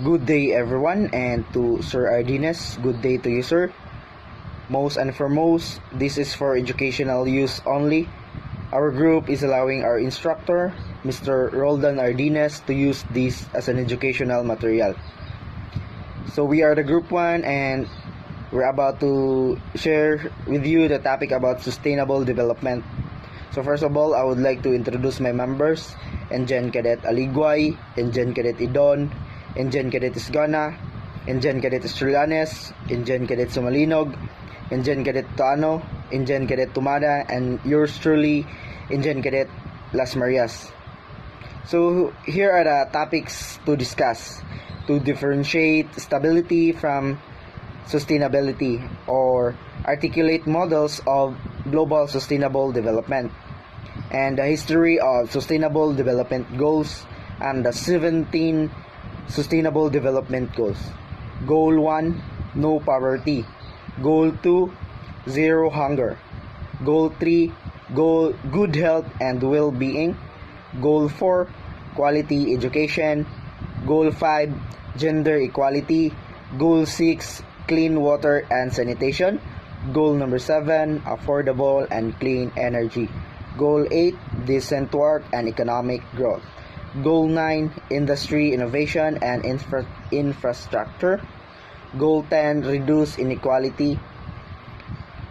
Good day everyone, and to Sir Ardines, good day to you sir. Most and foremost, this is for educational use only. Our group is allowing our instructor, Mr. Roldan Ardines, to use this as an educational material. So we are the group 1 and we're about to share with you the topic about sustainable development. So first of all, I would like to introduce my members: Engine Cadet Aligway, Engine Cadet Idon, Engine Cadet Isgana, Engine Cadet Estrelanes, Engine Cadet Sumalinog, Engine Cadet Tano, Engine Cadet Tumada, and yours truly, Engine Cadet Las Marias. So here are the topics to discuss to differentiate stability from sustainability, or articulate models of global sustainable development, and the history of sustainable development goals and the 17 sustainable development goals. Goal 1, no poverty. Goal 2, zero hunger. Goal 3, good health and well-being. Goal 4, quality education. Goal 5, gender equality. Goal 6, clean water and sanitation. Goal number 7, affordable and clean energy. Goal 8, decent work and economic growth. Goal 9, industry innovation and infrastructure. Goal 10, reduce inequality.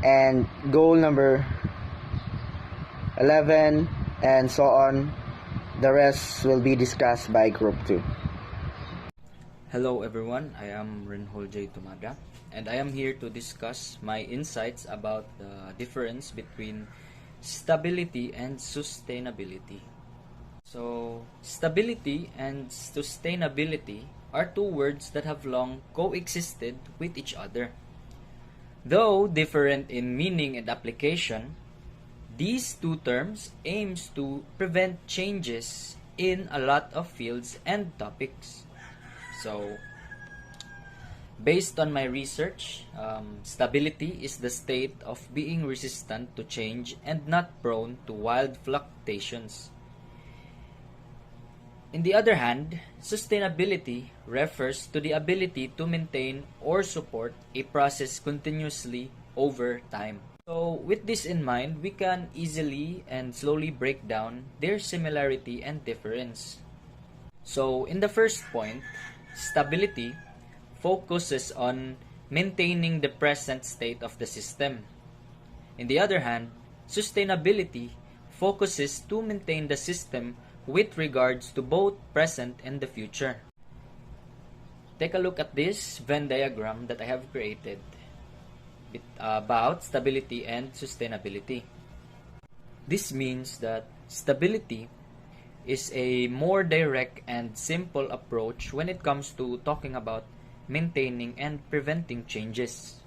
And goal number 11, and so on. The rest will be discussed by group 2. Hello everyone, I am Renhol J. Tumada, and I am here to discuss my insights about the difference between stability and sustainability. So, stability and sustainability are two words that have long coexisted with each other. Though different in meaning and application, these two terms aims to prevent changes in a lot of fields and topics. So, based on my research, stability is the state of being resistant to change and not prone to wild fluctuations. In the other hand, sustainability refers to the ability to maintain or support a process continuously over time. So, with this in mind, we can easily and slowly break down their similarity and difference. So, in the first point, stability focuses on maintaining the present state of the system. In the other hand, sustainability focuses to maintain the system with regards to both present and the future. Take a look at this Venn diagram that I have created about stability and sustainability. This means that stability is a more direct and simple approach when it comes to talking about maintaining and preventing changes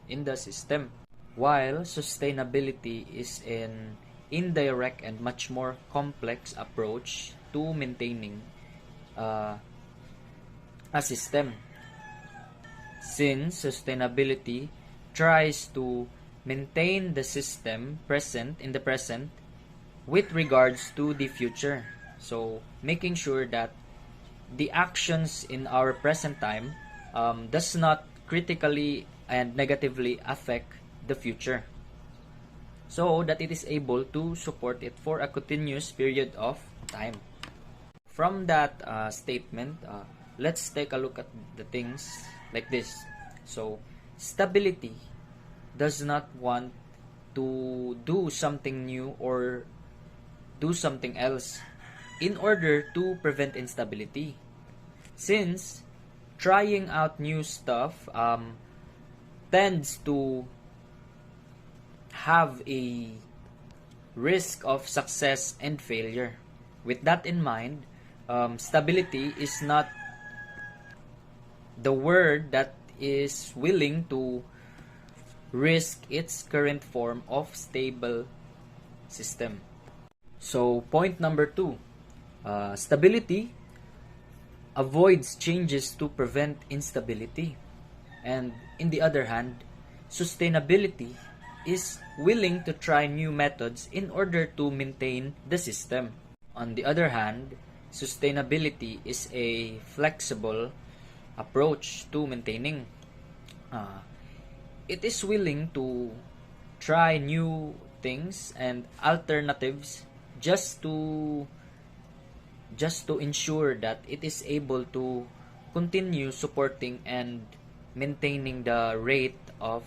in the system, while sustainability is an indirect and much more complex approach to maintaining a system, since sustainability tries to maintain the system in the present with regards to the future. So, making sure that the actions in our present time does not critically and negatively affect the future, so that it is able to support it for a continuous period of time. From that statement, let's take a look at the things like this. So, stability does not want to do something new or do something else in order to prevent instability, since trying out new stuff tends to have a risk of success and failure. With that in mind, stability is not the word that is willing to risk its current form of stable system. So, point number 2, stability avoids changes to prevent instability. And in the other hand, sustainability is willing to try new methods in order to maintain the system. On the other hand, sustainability is a flexible approach to maintaining. It is willing to try new things and alternatives just to ensure that it is able to continue supporting and maintaining the rate of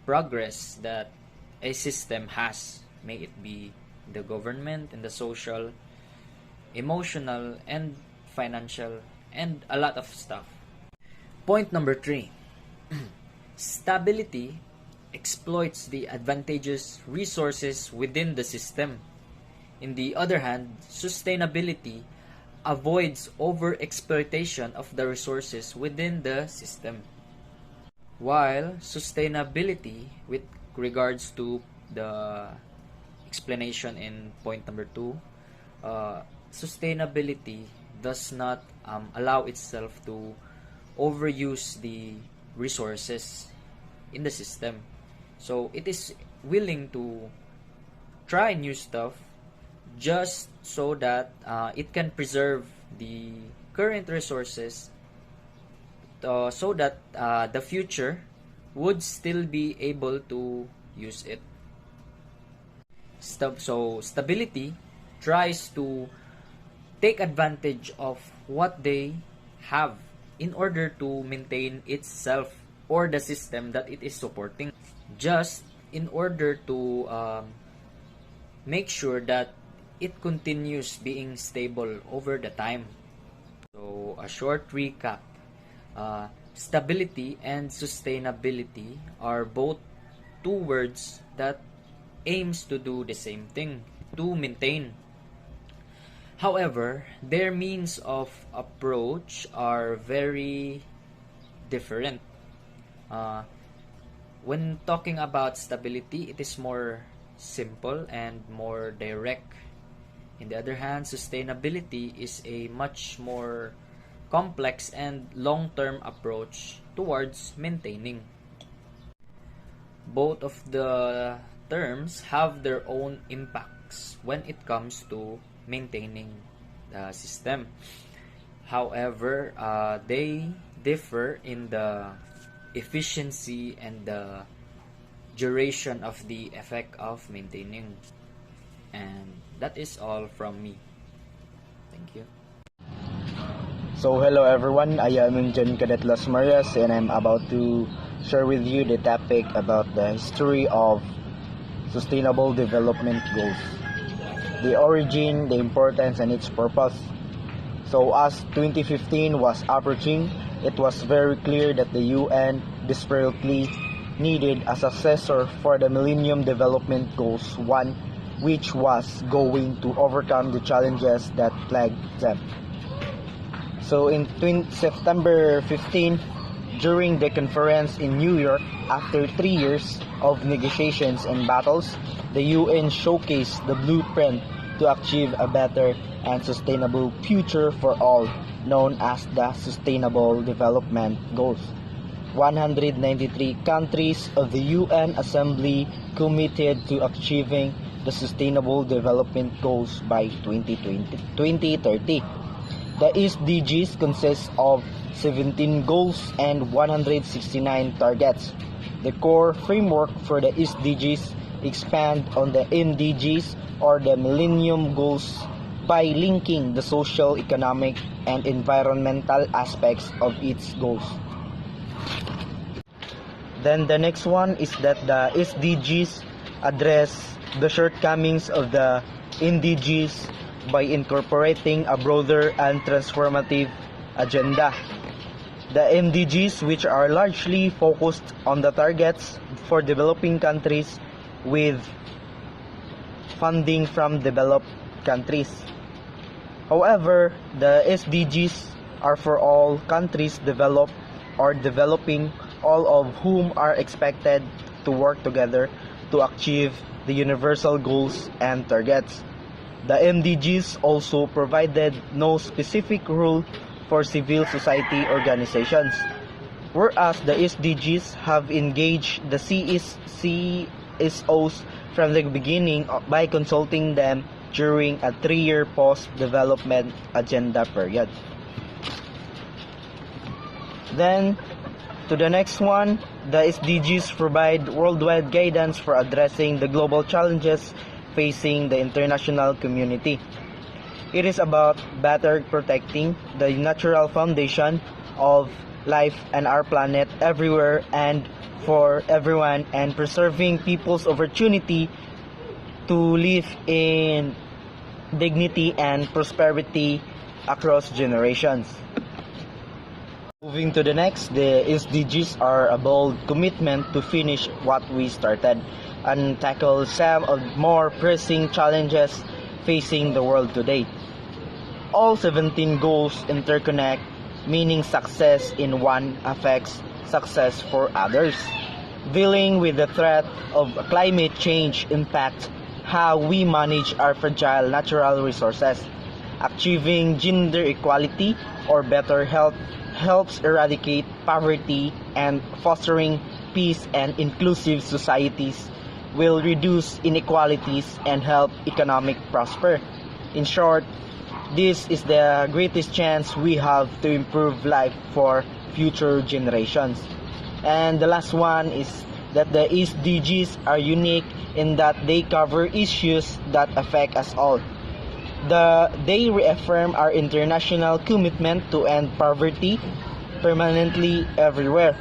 progress that a system has, may it be the government and the social, emotional, and financial, and a lot of stuff. Point number 3. Stability exploits the advantageous resources within the system. In the other hand, sustainability avoids overexploitation of the resources within the system. While sustainability, with regards to the explanation in point number 2, sustainability does not allow itself to overuse the resources in the system. So it is willing to try new stuff just so that it can preserve the current resources, so that the future would still be able to use it. So stability tries to take advantage of what they have in order to maintain itself or the system that it is supporting, just in order to make sure that it continues being stable over the time. So a short recap. Stability and sustainability are both two words that aims to do the same thing, to maintain. However, their means of approach are very different. When talking about stability, it is more simple and more direct. On the other hand, sustainability is a much more complex and long-term approach towards maintaining. Both of the terms have their own impacts when it comes to maintaining the system. However, they differ in the efficiency and the duration of the effect of maintaining. And that is all from me. Thank you. So hello everyone, I am John Cadet Las Marias and I'm about to share with you the topic about the history of Sustainable Development Goals, the origin, the importance, and its purpose. So as 2015 was approaching, it was very clear that the UN desperately needed a successor for the Millennium Development Goals 1, which was going to overcome the challenges that plagued them. So in September 15, during the conference in New York, after 3 years of negotiations and battles, the UN showcased the blueprint to achieve a better and sustainable future for all, known as the Sustainable Development Goals. 193 countries of the UN Assembly committed to achieving the Sustainable Development Goals by 2030. The SDGs consist of 17 goals and 169 targets. The core framework for the SDGs expand on the MDGs or the Millennium Goals by linking the social, economic, and environmental aspects of its goals. Then the next one is that the SDGs address the shortcomings of the MDGs by incorporating a broader and transformative agenda. The MDGs, which are largely focused on the targets for developing countries with funding from developed countries. However, the SDGs are for all countries developed or developing, all of whom are expected to work together to achieve the universal goals and targets. The MDGs also provided no specific rule for civil society organizations, whereas the SDGs have engaged the CSOs from the beginning by consulting them during a 3-year post-development agenda period. Then, to the next one, the SDGs provide worldwide guidance for addressing the global challenges facing the international community. It is about better protecting the natural foundation of life and our planet everywhere and for everyone, and preserving people's opportunity to live in dignity and prosperity across generations. Moving to the next, the SDGs are a bold commitment to finish what we started and tackle some of more pressing challenges facing the world today. All 17 goals interconnect, meaning success in one affects success for others. Dealing with the threat of climate change impacts how we manage our fragile natural resources. Achieving gender equality or better health helps eradicate poverty, and fostering peace and inclusive societies will reduce inequalities and help economic prosper. In short, this is the greatest chance we have to improve life for future generations. And the last one is that the SDGs are unique in that they cover issues that affect us all. They reaffirm our international commitment to end poverty permanently everywhere.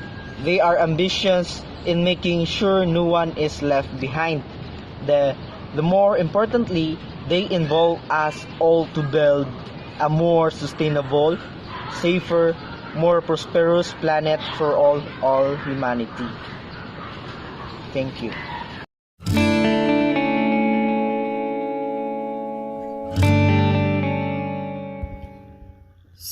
They are ambitious in making sure no one is left behind. The more importantly, they involve us all to build a more sustainable, safer, more prosperous planet for all humanity. Thank you.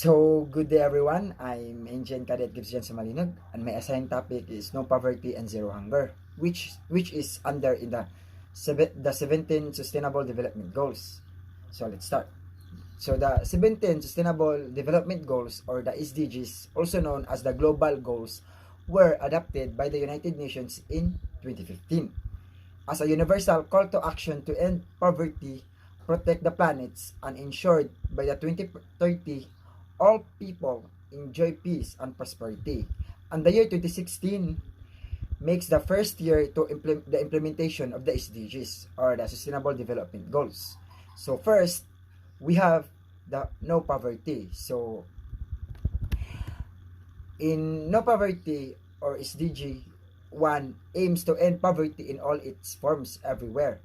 So, good day everyone. I'm Engine Cadet Gibson Samalinog, and my assigned topic is No Poverty and Zero Hunger, which is under in the 17 Sustainable Development Goals. So, let's start. So, the 17 Sustainable Development Goals, or the SDGs, also known as the Global Goals, were adopted by the United Nations in 2015 as a universal call to action to end poverty, protect the planets, and ensure by the 2030 all people enjoy peace and prosperity. And the year 2016 makes the first year to the implementation of the SDGs, or the Sustainable Development Goals. So first, we have the no poverty. So in no poverty, or SDG 1 aims to end poverty in all its forms everywhere.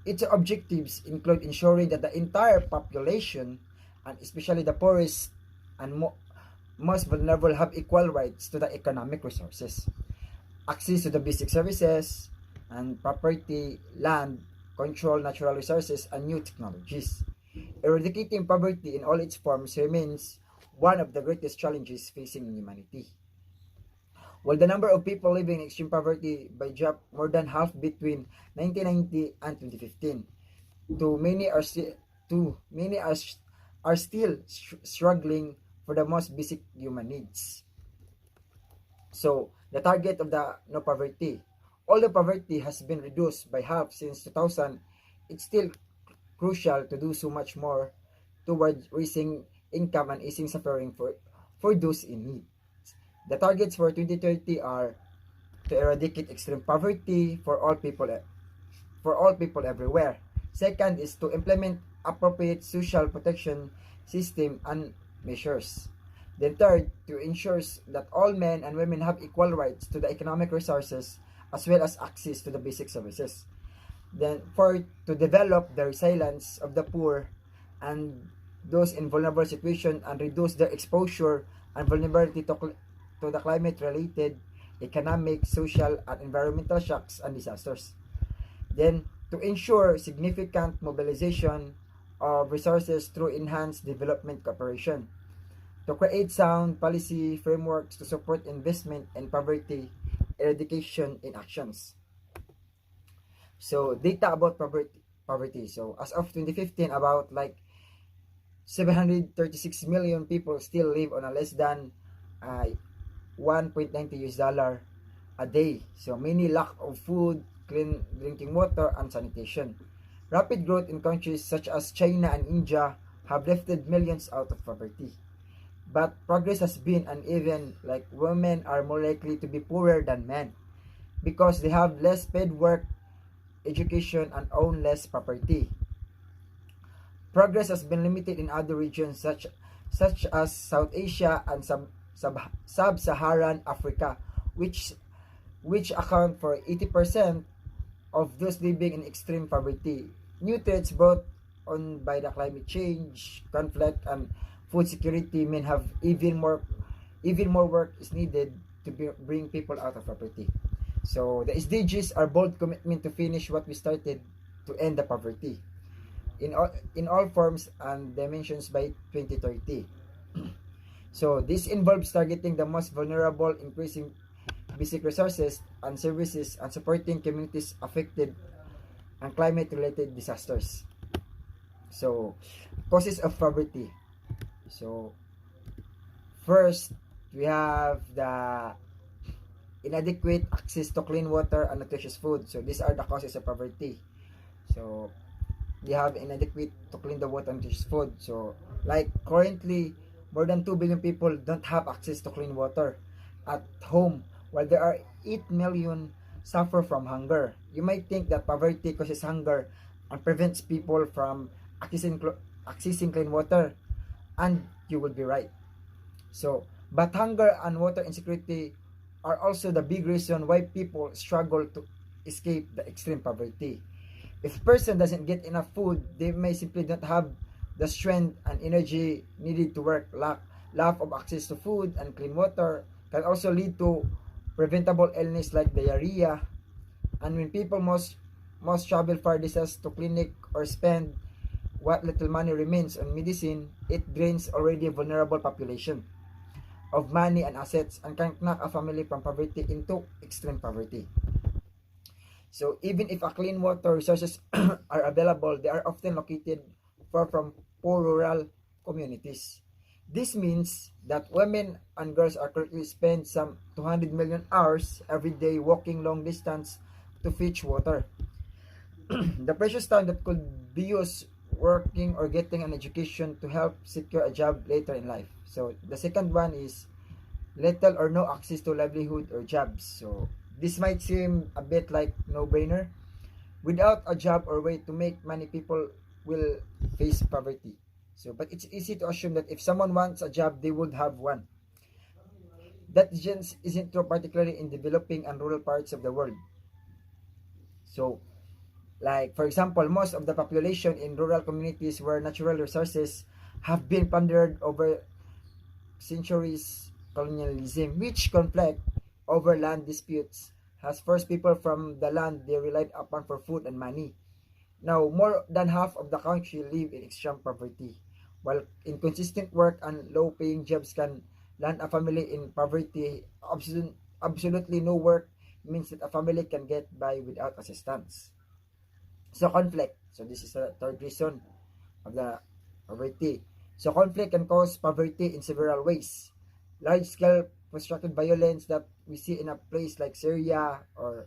Its objectives include ensuring that the entire population, and especially the poorest and most vulnerable, have equal rights to the economic resources, access to the basic services and property, land, control natural resources, and new technologies. Eradicating poverty in all its forms remains one of the greatest challenges facing humanity. While the number of people living in extreme poverty by dropped more than half between 1990 and 2015, many are still struggling for the most basic human needs. So, the target of the no poverty. Although poverty has been reduced by half since 2000, it's still crucial to do so much more towards raising income and easing suffering for those in need. The targets for 2030 are to eradicate extreme poverty for all people everywhere. Second is to implement appropriate social protection system and measures. Then third, to ensure that all men and women have equal rights to the economic resources as well as access to the basic services. Then fourth, to develop the resilience of the poor and those in vulnerable situations and reduce their exposure and vulnerability to the climate-related, economic, social, and environmental shocks and disasters. Then, to ensure significant mobilization of resources through enhanced development cooperation. To create sound policy frameworks to support investment and poverty eradication in actions. So, data about poverty. So, as of 2015, about 736 million people still live on a less than $1.90 a day. So many lack of food, clean drinking water, and sanitation. Rapid growth in countries such as China and India have lifted millions out of poverty. but progress has been uneven. Like women are more likely to be poorer than men because they have less paid work, education, and own less property. Progress has been limited in other regions such as South Asia and sub-Saharan Africa, which account for 80% of those living in extreme poverty. New threats brought on by the climate change, conflict, and food security mean have even more work is needed to bring people out of poverty. So the SDGs are bold commitment to finish what we started to end the poverty in all forms and dimensions by 2030. So this involves targeting the most vulnerable, increasing basic resources and services, and supporting communities affected and climate-related disasters. So, causes of poverty. So, first, we have the inadequate access to clean water and nutritious food. So, these are the causes of poverty. So, we have inadequate to clean the water and nutritious food. So, like currently, more than 2 billion people don't have access to clean water at home, while there are 8 million suffer from hunger. You might think that poverty causes hunger and prevents people from accessing clean water, and you would be right. So, but hunger and water insecurity are also the big reason why people struggle to escape the extreme poverty. If a person doesn't get enough food, they may simply not have the strength and energy needed to work. Lack of access to food and clean water can also lead to preventable illness like diarrhea. And when people must travel far distances to clinic or spend what little money remains on medicine, it drains already vulnerable population of money and assets and can knock a family from poverty into extreme poverty. So even if a clean water resources are available, they are often located far from poor rural communities. This means that women and girls are currently spend some 200 million hours every day walking long distance to fetch water. The precious time that could be used working or getting an education to help secure a job later in life. So the second one is little or no access to livelihood or jobs. So this might seem a bit like no-brainer. Without a job or way to make money, people will face poverty. So, but it's easy to assume that if someone wants a job, they would have one. That just isn't true, particularly in developing and rural parts of the world. So, like for example, most of the population in rural communities where natural resources have been plundered over centuries, colonialism, which conflict over land disputes has forced people from the land they relied upon for food and money. Now, more than half of the country live in extreme poverty, while inconsistent work and low-paying jobs can land a family in poverty. Absolutely no work means that a family can get by without assistance. So, conflict. So, this is the third reason of the poverty. So, conflict can cause poverty in several ways. Large-scale protracted violence that we see in a place like Syria or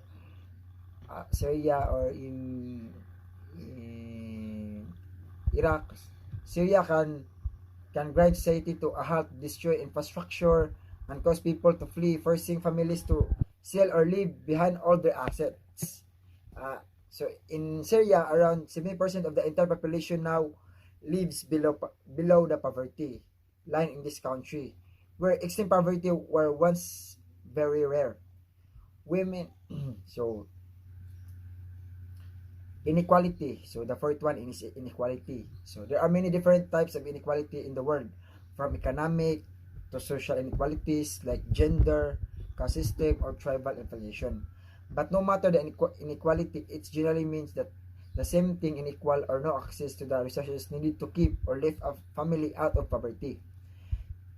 in Iraq. Syria can grind society to a halt, destroy infrastructure, and cause people to flee, forcing families to sell or leave behind all their assets. So in Syria, around 70% of the entire population now lives below the poverty line in this country, where extreme poverty were once very rare. Women, so inequality. So the fourth one is inequality. So there are many different types of inequality in the world, from economic to social inequalities like gender, caste system, or tribal affiliation. But no matter the inequality, it generally means that the same thing, unequal or no access to the resources needed to keep or lift a family out of poverty.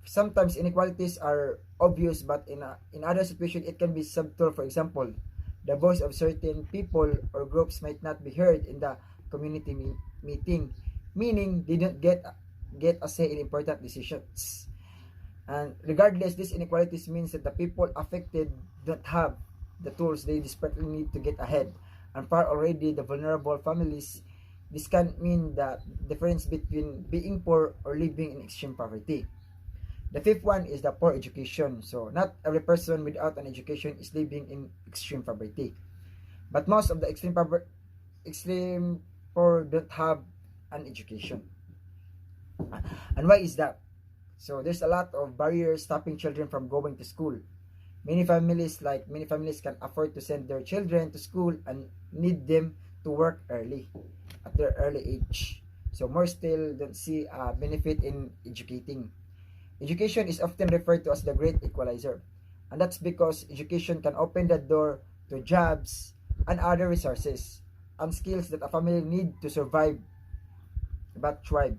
Sometimes inequalities are obvious, but in other situations it can be subtle. For example, the voice of certain people or groups might not be heard in the community meeting, meaning they don't get a say in important decisions. And regardless, these inequalities means that the people affected don't have the tools they desperately need to get ahead, and far already the vulnerable families. This can mean the difference between being poor or living in extreme poverty. The fifth one is the poor education. So not every person without an education is living in extreme poverty. But most of the extreme poor don't have an education. And why is that? So there's a lot of barriers stopping children from going to school. Many families can afford to send their children to school and need them to work early at their early age. So more still don't see a benefit in educating. Education is often referred to as the great equalizer. And that's because education can open the door to jobs and other resources and skills that a family need to survive but thrive.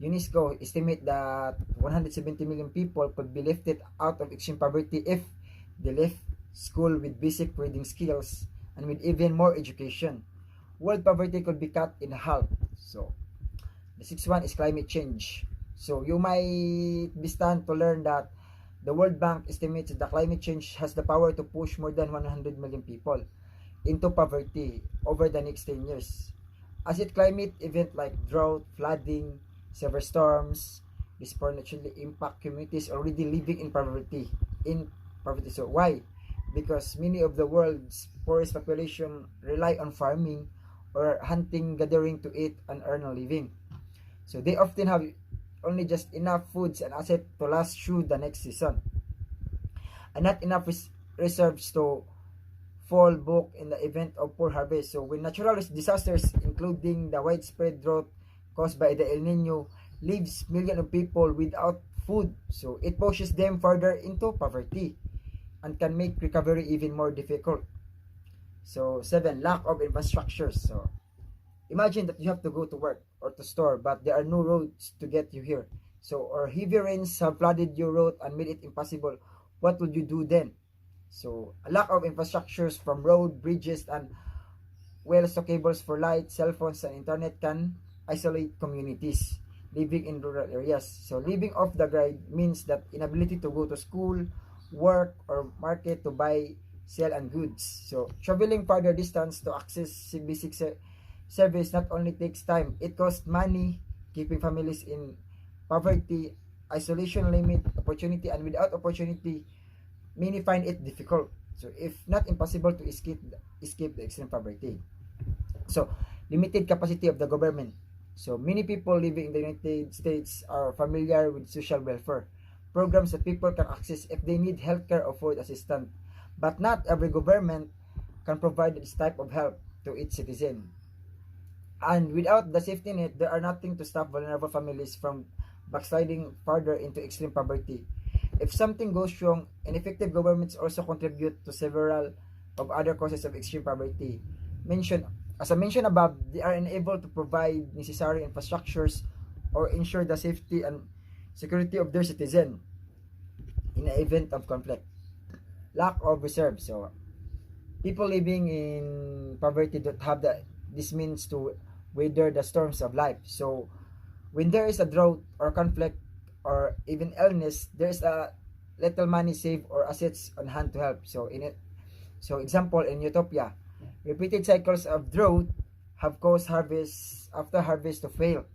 UNESCO estimate that 170 million people could be lifted out of extreme poverty if they left school with basic reading skills and with even more education. World poverty could be cut in half. So, the sixth one is climate change. So, you might be stunned to learn that the World Bank estimates that climate change has the power to push more than 100 million people into poverty over the next 10 years. Acid climate event like drought, flooding, severe storms, disproportionately impact communities already living in poverty. So why? Because many of the world's poorest population rely on farming or hunting, gathering to eat and earn a living. So they often have only just enough foods and assets to last through the next season, and not enough reserves to fall book in the event of poor harvest. So when natural disasters, including the widespread drought caused by the El Nino, leaves millions of people without food, so it pushes them further into poverty and can make recovery even more difficult. So 7, lack of infrastructure. So imagine that you have to go to work or to store, but there are no roads to get you here. So, or heavy rains have flooded your road and made it impossible. What would you do then? So, a lack of infrastructures from road, bridges, and well-stocked cables for light, cell phones, and internet can isolate communities living in rural areas. So, living off the grid means that inability to go to school, work, or market to buy, sell, and goods. So, traveling farther distance to access basic service not only takes time, it costs money, keeping families in poverty, isolation limit opportunity, and without opportunity, many find it difficult. So if not impossible to escape the extreme poverty. So limited capacity of the government. So many people living in the United States are familiar with social welfare programs that people can access if they need healthcare or food assistance. But not every government can provide this type of help to its citizen. And without the safety net, there are nothing to stop vulnerable families from backsliding further into extreme poverty. If something goes wrong, ineffective governments also contribute to several of other causes of extreme poverty. As I mentioned above, they are unable to provide necessary infrastructures or ensure the safety and security of their citizens in the event of conflict. Lack of reserves. So, people living in poverty don't have this means to weather the storms of life. So, when there is a drought or conflict or even illness, there is a little money saved or assets on hand to help. So example in Utopia, repeated cycles of drought have caused harvest after harvest to fail,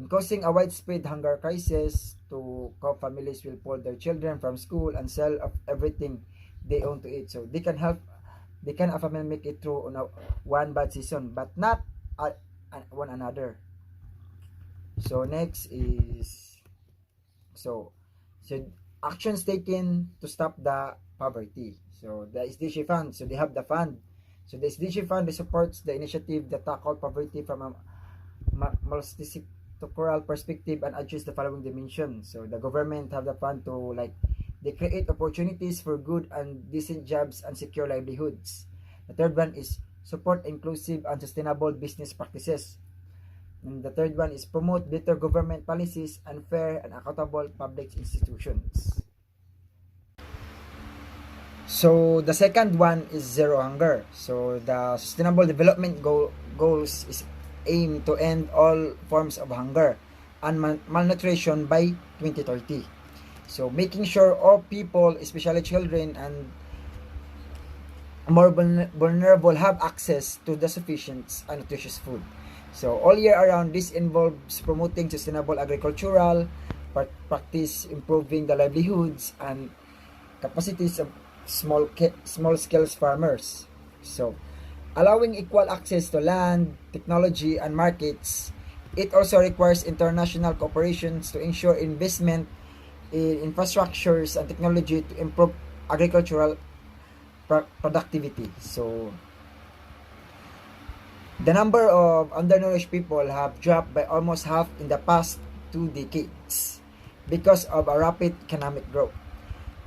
causing a widespread hunger crisis. To cope, families will pull their children from school and sell off everything they own to eat. So they can a family make it through on one bad season, but not one another. So next is so actions taken to stop the poverty. So the SDG fund. So they have the fund. So the SDG fund supports the initiative that tackle poverty from a multi-sectoral perspective and address the following dimensions. So the government have the fund to they create opportunities for good and decent jobs and secure livelihoods. The third one is support inclusive and sustainable business practices. And the third one is promote better government policies and fair and accountable public institutions. So the second one is zero hunger. So the sustainable development goals is aim to end all forms of hunger and malnutrition by 2030. So making sure all people, especially children and more vulnerable, have access to the sufficient and nutritious food. So all year around, this involves promoting sustainable agricultural practice, improving the livelihoods and capacities of small scale farmers. So allowing equal access to land, technology, and markets, it also requires international cooperations to ensure investment in infrastructures and technology to improve agricultural productivity. So the number of undernourished people have dropped by almost half in the past 2 decades because of a rapid economic growth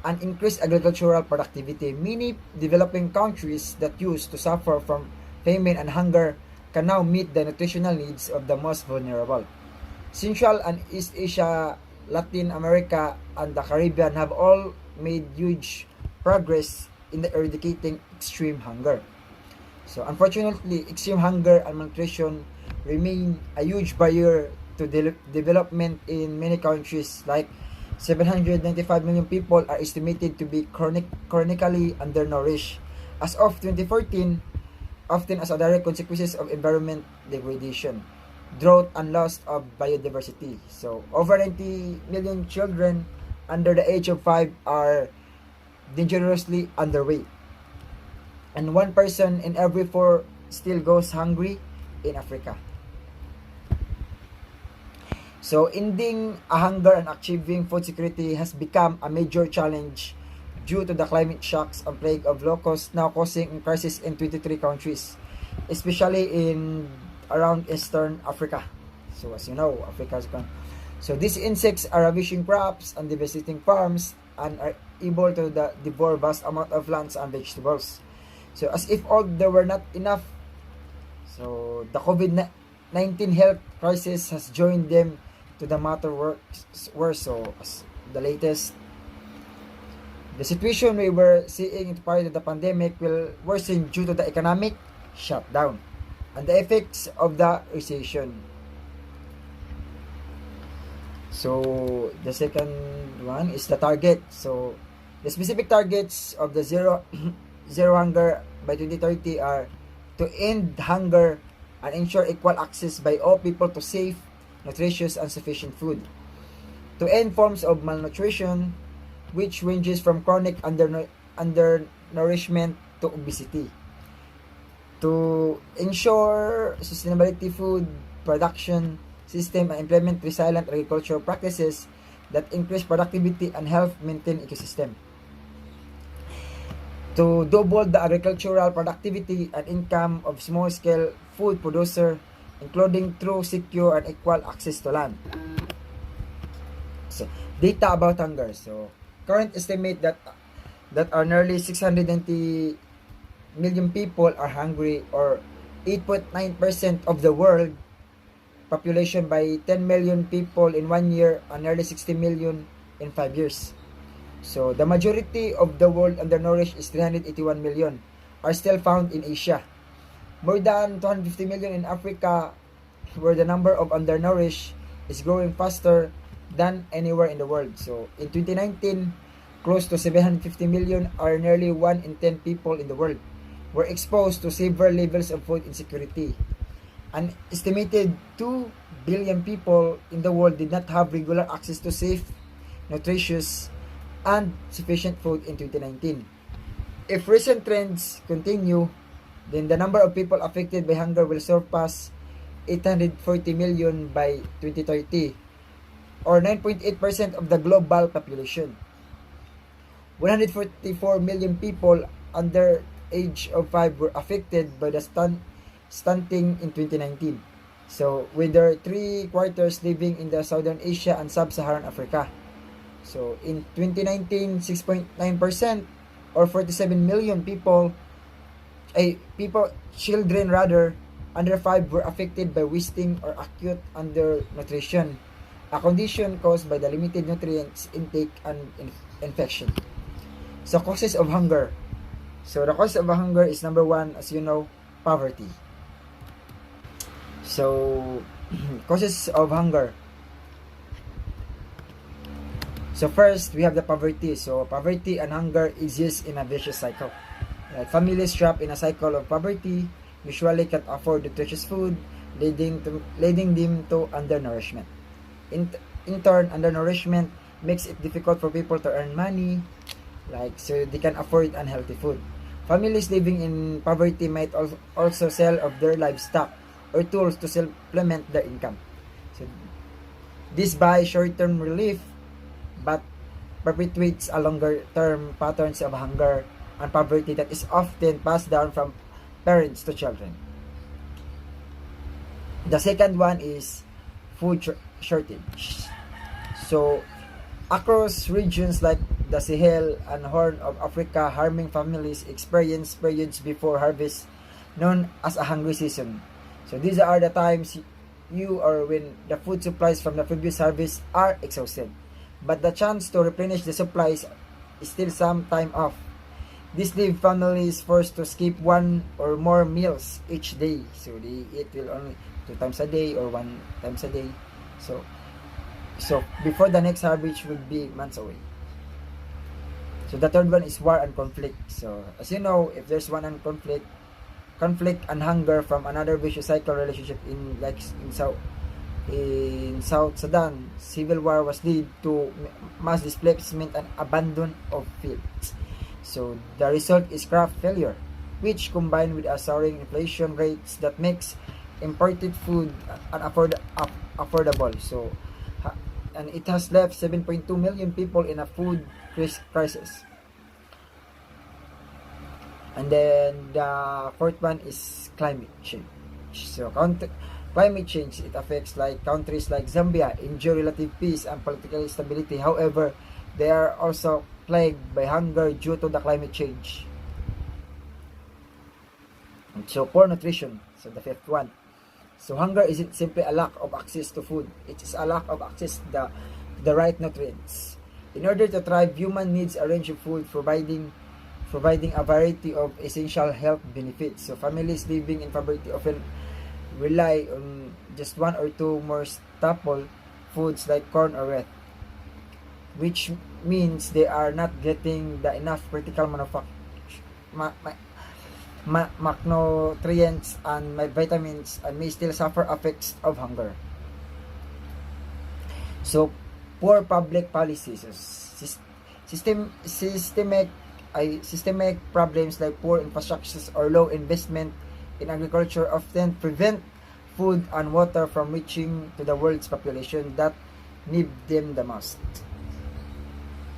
and increased agricultural productivity. Many developing countries that used to suffer from famine and hunger can now meet the nutritional needs of the most vulnerable. Central and East Asia, Latin America, and the Caribbean have all made huge progress in eradicating extreme hunger. So unfortunately, extreme hunger and malnutrition remain a huge barrier to development in many countries. Like 795 million people are estimated to be chronically undernourished as of 2014, often as a direct consequences of environment degradation, drought, and loss of biodiversity. So over 90 million children under the age of 5 are dangerously underweight, and 1 person in every 4 still goes hungry in Africa. So ending hunger and achieving food security has become a major challenge due to the climate shocks and plague of locusts now causing a crisis in 23 countries, especially in around Eastern Africa. So as you know, Africa is gone. So these insects are ravaging crops and devastating farms and are able to devour vast amount of plants and vegetables. So as if all there were not enough, so the COVID-19 health crisis has joined them to the matter worse. So as the latest, the situation we were seeing prior to the pandemic will worsen due to the economic shutdown and the effects of the recession. So the second one is the target. So the specific targets of the zero hunger by 2030 are to end hunger and ensure equal access by all people to safe, nutritious, and sufficient food, to end forms of malnutrition, which ranges from chronic undernourishment to obesity, to ensure sustainability food production system and implement resilient agricultural practices that increase productivity and help maintain ecosystem, to double the agricultural productivity and income of small-scale food producer, including through secure and equal access to land. So, data about hunger. So, current estimate that are nearly 690 million people are hungry, or 8.9% of the world population by 10 million people in 1 year and nearly 60 million in 5 years. So the majority of the world undernourished is 381 million are still found in Asia. More than 250 million in Africa, where the number of undernourished is growing faster than anywhere in the world. So in 2019, close to 750 million, or nearly 1 in 10 people in the world, were exposed to severe levels of food insecurity. An estimated 2 billion people in the world did not have regular access to safe, nutritious, and sufficient food in 2019. If recent trends continue, then the number of people affected by hunger will surpass 840 million by 2030, or 9.8% of the global population. 144 million people under age of 5 were affected by the stunting in 2019. So, with their 3/4 living in the Southern Asia and Sub-Saharan Africa. So, in 2019, 6.9% or 47 million children under 5 were affected by wasting or acute undernutrition, a condition caused by the limited nutrients intake and infection. So, causes of hunger. So, the cause of hunger is number 1, as you know, poverty. So, causes of hunger. So first, we have the poverty. So poverty and hunger exist in a vicious cycle. Like families trapped in a cycle of poverty usually can't afford nutritious food, leading them to undernourishment. In turn, undernourishment makes it difficult for people to earn money, like so they can afford unhealthy food. Families living in poverty might also sell of their livestock or tools to supplement their income. So this buys short-term relief but perpetuates a longer-term patterns of hunger and poverty that is often passed down from parents to children. The second one is food shortage. So across regions like the Sahel and Horn of Africa, harming families experience periods before harvest known as a hungry season. So these are the times you or when the food supplies from the previous harvest are exhausted, but the chance to replenish the supplies is still some time off. This leaves families forced to skip one or more meals each day. So they eat will only 2 times a day or 1 times a day. So before the next harvest will be months away. So the third one is war and conflict. So as you know, if there's one and conflict and hunger from another vicious cycle relationship in South Sudan, civil war was lead to mass displacement and abandon of fields. So the result is crop failure, which combined with a soaring inflation rates that makes imported food unaffordable. So and it has left 7.2 million people in a food crisis. And then the fourth one is climate change. So climate change, it affects like countries like Zambia enjoy relative peace and political stability. However, they are also plagued by hunger due to the climate change. And so poor nutrition. So the fifth one. So hunger isn't simply a lack of access to food. It is a lack of access to the right nutrients. In order to thrive, human needs a range of food providing a variety of essential health benefits. So families living in poverty often rely on just one or two more staple foods like corn or wheat, which means they are not getting the enough critical macronutrients and vitamins and may still suffer effects of hunger. So poor public policies, systemic problems like poor infrastructures or low investment in agriculture often prevent food and water from reaching to the world's population that need them the most.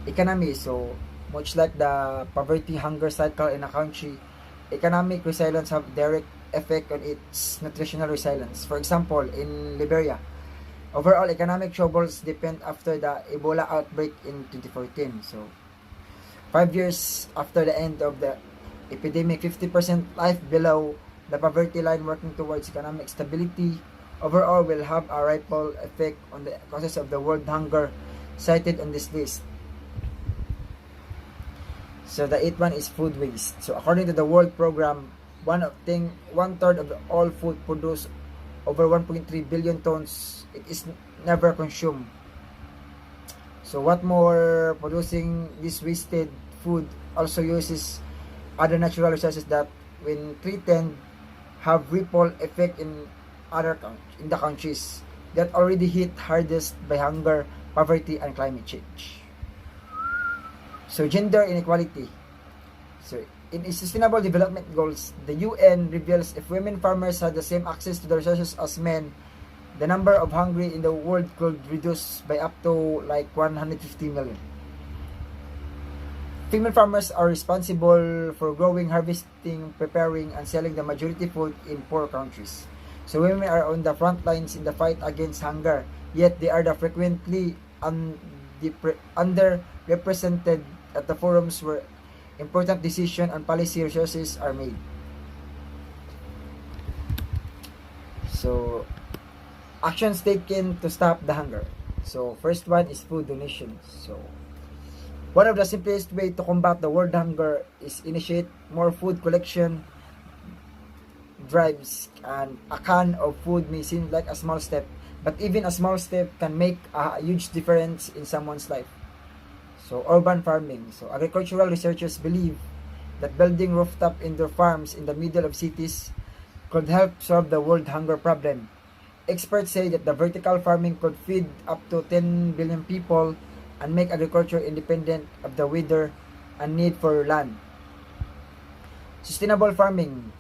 Economy, so much like the poverty hunger cycle in a country, economic resilience have direct effect on its nutritional resilience. For example, in Liberia, overall economic troubles depend after the Ebola outbreak in 2014. So 5 years after the end of the epidemic, 50% life below the poverty line working towards economic stability overall will have a ripple effect on the causes of the world hunger cited on this list. So the eighth one is food waste. So according to the World Program, one third of all food produced, over 1.3 billion tons, it is never consumed. So what more, producing this wasted food also uses other natural resources that, when treated, have ripple effect in the countries that already hit hardest by hunger, poverty, and climate change. So gender inequality. So in its Sustainable Development Goals, the UN reveals if women farmers had the same access to the resources as men, the number of hungry in the world could reduce by up to like 150 million. Female farmers are responsible for growing, harvesting, preparing, and selling the majority food in poor countries. So women are on the front lines in the fight against hunger, yet they are frequently underrepresented at the forums where important decision and policy resources are made. So actions taken to stop the hunger. So first one is food donations. So one of the simplest way to combat the world hunger is initiate more food collection drives, and a can of food may seem like a small step, but even a small step can make a huge difference in someone's life. So urban farming. So agricultural researchers believe that building rooftop indoor farms in the middle of cities could help solve the world hunger problem Experts say that the vertical farming could feed up to 10 billion people and make agriculture independent of the weather and need for land. Sustainable farming.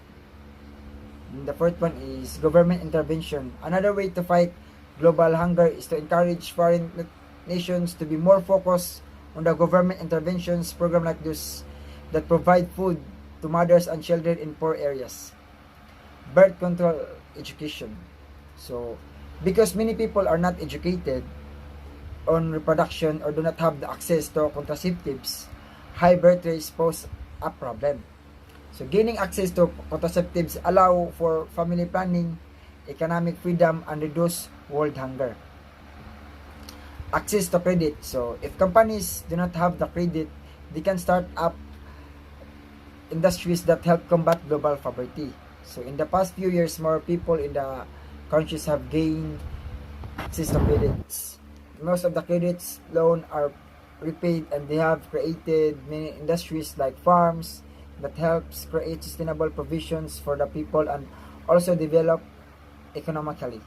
The fourth one is government intervention. Another way to fight global hunger is to encourage foreign nations to be more focused on the government interventions program like this that provide food to mothers and children in poor areas. Birth control education. So, because many people are not educated on reproduction or do not have the access to contraceptives, high birth rates pose a problem. So, gaining access to contraceptives allow for family planning, economic freedom, and reduce world hunger. Access to credit. So, if companies do not have the credit, they can start up industries that help combat global poverty. So, in the past few years, more people in the countries have gained access to credits. Most of the credits loan are repaid, and they have created many industries like farms that helps create sustainable provisions for the people and also develop economically.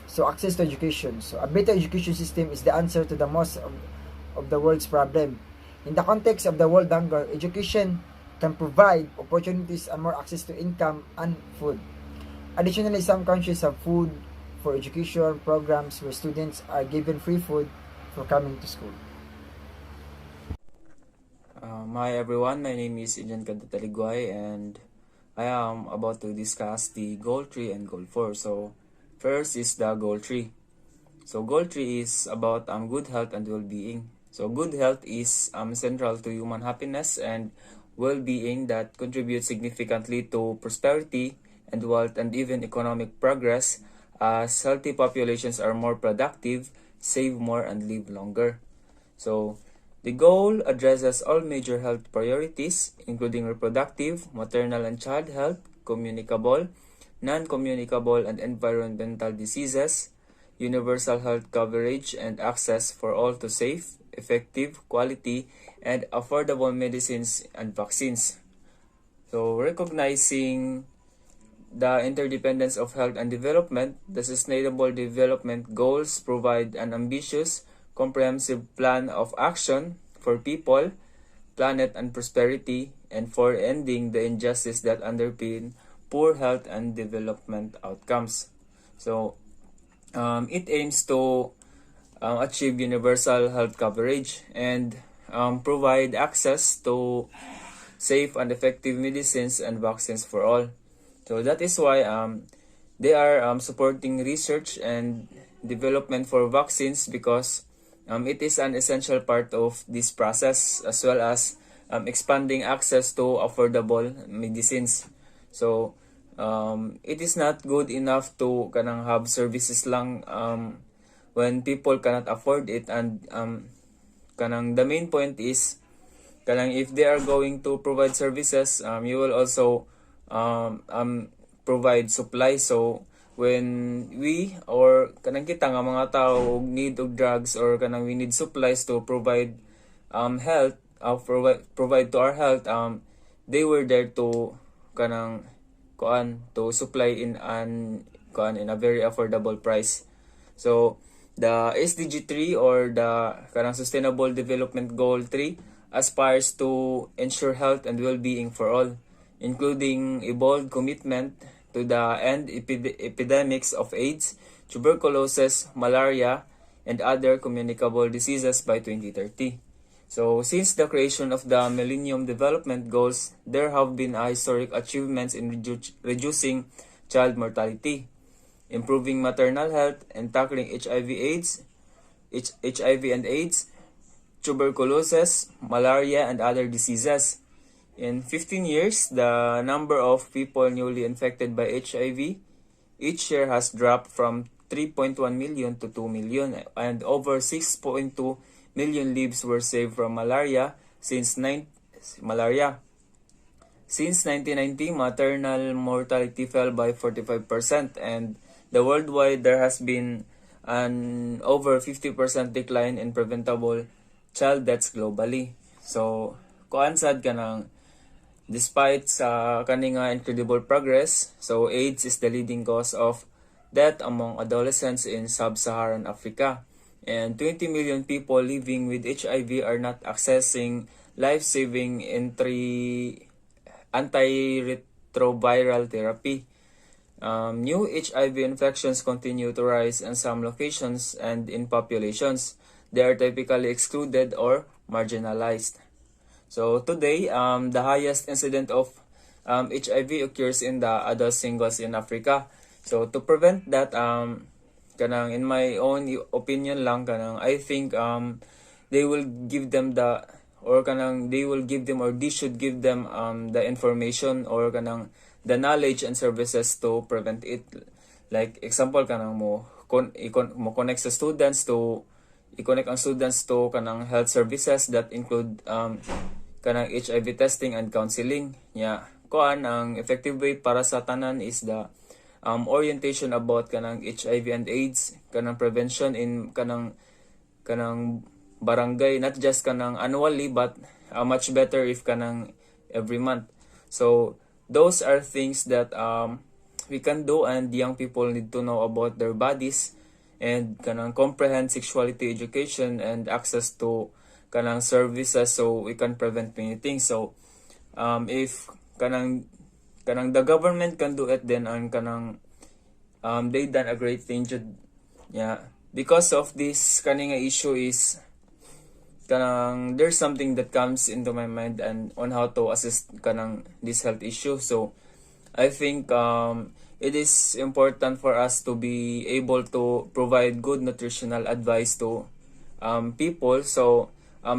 So access to education. So a better education system is the answer to the most of the world's problem. In the context of the world hunger, education can provide opportunities and more access to income and food. Additionally, some countries have food for education programs where students are given free food for coming to school. Hi everyone, my name is Ijan Kadataligway and I am about to discuss the goal 3 and goal 4. So first is the goal 3. So goal 3 is about good health and well-being. So good health is central to human happiness and well-being that contributes significantly to prosperity and wealth and even economic progress, as healthy populations are more productive, save more, and live longer. So the goal addresses all major health priorities, including reproductive, maternal and child health, communicable, non-communicable and environmental diseases, universal health coverage and access for all to safe, effective, quality, and affordable medicines and vaccines. So recognizing the interdependence of health and development, the Sustainable Development Goals provide an ambitious, comprehensive plan of action for people, planet, and prosperity, and for ending the injustice that underpin poor health and development outcomes. So, it aims to achieve universal health coverage and provide access to safe and effective medicines and vaccines for all. So that is why they are supporting research and development for vaccines, because it is an essential part of this process, as well as expanding access to affordable medicines. So it is not good enough to kanang have services lang when people cannot afford it, and kanang the main point is kanang if they are going to provide services, you will also provide supply. So when we or kanang kita nga mga tao need og drugs or kanang we need supplies to provide health, provide to our health, they were there to kanang to supply in in a very affordable price. So the SDG 3 or the kanang Sustainable Development Goal 3 aspires to ensure health and well-being for all, including a bold commitment to the end epidemics of AIDS, tuberculosis, malaria, and other communicable diseases by 2030. So, since the creation of the Millennium Development Goals, there have been historic achievements in reducing child mortality, improving maternal health, and tackling HIV and AIDS, tuberculosis, malaria, and other diseases. In 15 years, the number of people newly infected by HIV each year has dropped from 3.1 million to 2 million, and over 6.2 million lives were saved from malaria. Since 1990, maternal mortality fell by 45%, and the worldwide there has been an over 50% decline in preventable child deaths globally. So, kuansad ka ng despite sa kaning incredible progress, so AIDS is the leading cause of death among adolescents in sub-Saharan Africa. And 20 million people living with HIV are not accessing life-saving antiretroviral therapy. New HIV infections continue to rise in some locations and in populations. They are typically excluded or marginalized. So today, the highest incident of HIV occurs in the adult singles in Africa. So to prevent that, kanang in my own opinion lang, kanang I think they will give them the or kanang they will give them or they should give them the information or kanang the knowledge and services to prevent it. Like example kanang mo connect sa students to i-connect ang students to kanang health services that include kanang HIV testing and counseling. Yeah, kuan ang effective way para sa tanan is the orientation about kanang HIV and AIDS, kanang prevention in kanang barangay, not just kanang annually but much better if kanang every month. So those are things that we can do, and young people need to know about their bodies and kanang comprehend sexuality education and access to kanang services so we can prevent many things. So if kanang the government can do it, then ang kanang they done a great thing. Yeah, because of this kaning issue is kanang there's something that comes into my mind and on how to assist kanang this health issue. So I think it is important for us to be able to provide good nutritional advice to people, so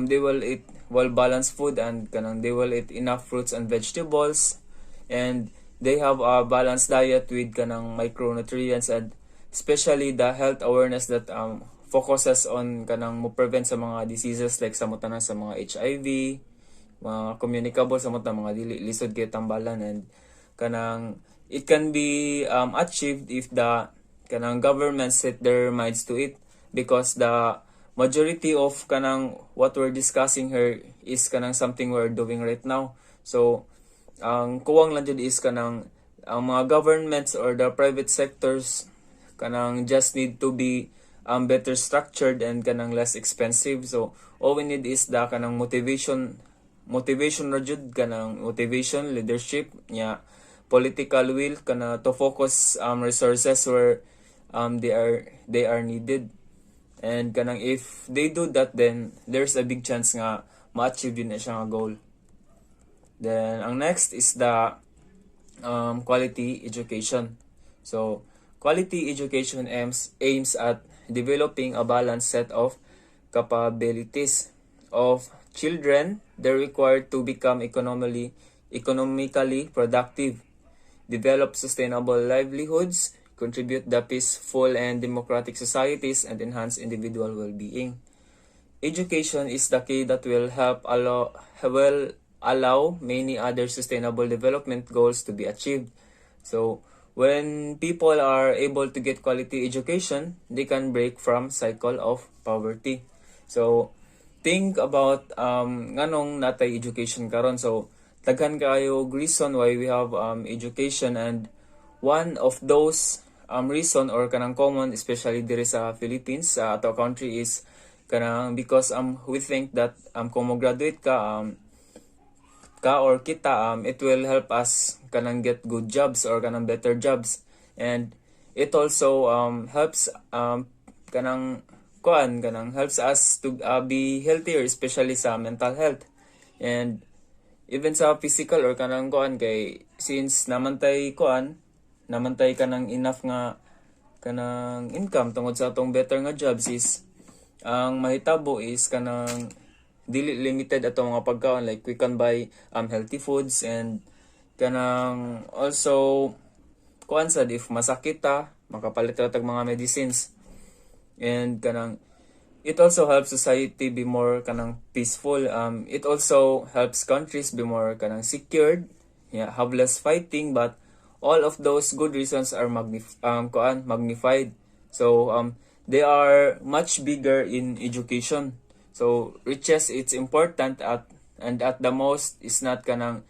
they will eat well balanced food and kanang they will eat enough fruits and vegetables, and they have a balanced diet with kanang micronutrients, and especially the health awareness that focuses on kanang mo prevent sa mga diseases like sa mutanan sa mga HIV, mga communicable sa mga dili lisod kay tambalan, and kanang it can be achieved if the kanang government set their minds to it, because the majority of kanang what we're discussing here is kanang something we're doing right now. So ang kuwang lang jud is kanang ang mga governments or the private sectors kanang just need to be better structured and kanang less expensive. So all we need is the kanang motivation ra jud, kanang motivation, leadership, political will kana to focus resources where they are needed. And kanang if they do that, then there's a big chance nga ma-achieve yun na siya nga goal. Then ang next is the quality education. So quality education aims at developing a balanced set of capabilities of children. They're required to become economically productive, develop sustainable livelihoods, contribute the peaceful and democratic societies, and enhance individual well-being. Education is the key that will allow many other sustainable development goals to be achieved. So when people are able to get quality education, they can break from cycle of poverty. So think about nganong natay education karon. So daghan kayo reason why we have education, and one of those reason or kanang common, especially diri sa Philippines sa ato country, is kanang because we think that kung mo graduate ka or kita it will help us kanang get good jobs or kanang better jobs, and it also helps kanang helps us to be healthier, especially sa mental health and even sa physical or kanang kay since namantay kanang enough nga kanang income tungod sa atong better nga jobs, is ang mahitabo is kanang dili limited ato mga pagkaon, like we can buy healthy foods, and kanang also sad if masakit makapalit ra tag mga medicines, and kanang it also helps society be more kanang peaceful. It also helps countries be more kanang secured, have less fighting, but all of those good reasons are magnified. So they are much bigger in education. So riches, it's important and at the most is not kanang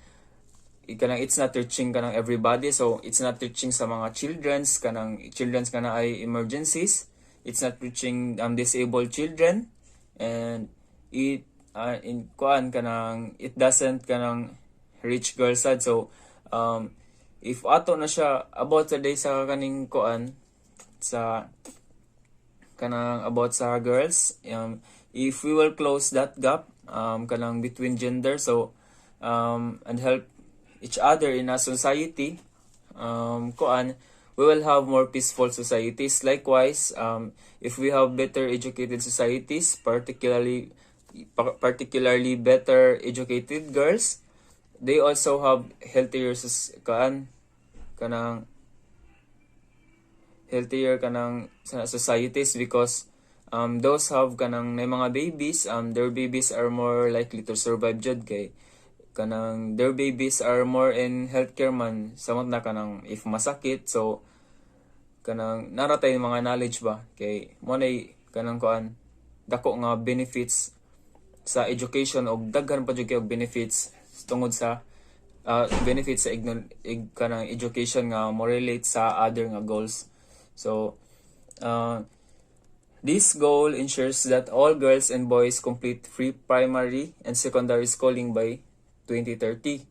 kanang it's not reaching kanang everybody, so it's not reaching sa mga children's kanang ay emergencies, it's not reaching disabled children, and it in kuan kanang it doesn't kanang reach girls side. So if ato na siya about today sa kaning kuan sa kanang about sa girls, if we will close that gap kanang between gender, so and help each other in a society, kuan we will have more peaceful societies. Likewise, if we have better educated societies, particularly better educated girls, they also have healthier societies, because those have kanang may mga babies, their babies are more likely to survive jud, kay kanang their babies are more in healthcare man samot na kanang if masakit, so kanang naratay mga knowledge ba, kay mo nay kanang kuan dako nga benefits sa education, og daghan pa jud kay og benefits tungod sa benefits sa kanang education nga mo relate sa other nga goals. So this goal ensures that all girls and boys complete free primary and secondary schooling by 2030.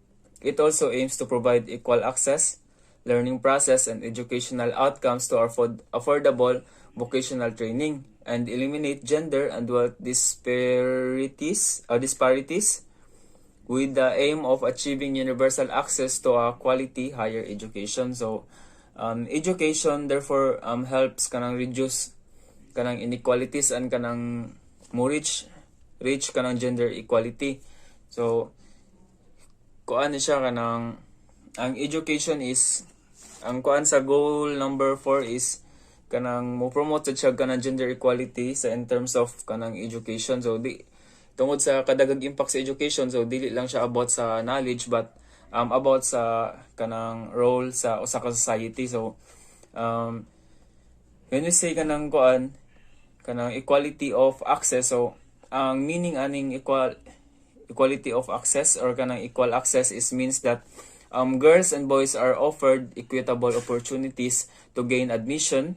It also aims to provide equal access, learning process, and educational outcomes to affordable vocational training, and eliminate gender and wealth disparities with the aim of achieving universal access to a quality higher education. So education therefore helps kanang reduce kanang inequalities and kanang mo reach kanang gender equality. So kuan siya kanang ang education is ang kuan sa goal number 4 is kanang mo promote siya kanang gender equality sa in terms of kanang education. So tungod sa kadagag impact sa education, so dili lang siya about sa knowledge, but about sa kanang role sa usa ka society. So when we say kanang kuan kanang equality of access, so ang meaning aning equality of access or kanang equal access is means that girls and boys are offered equitable opportunities to gain admission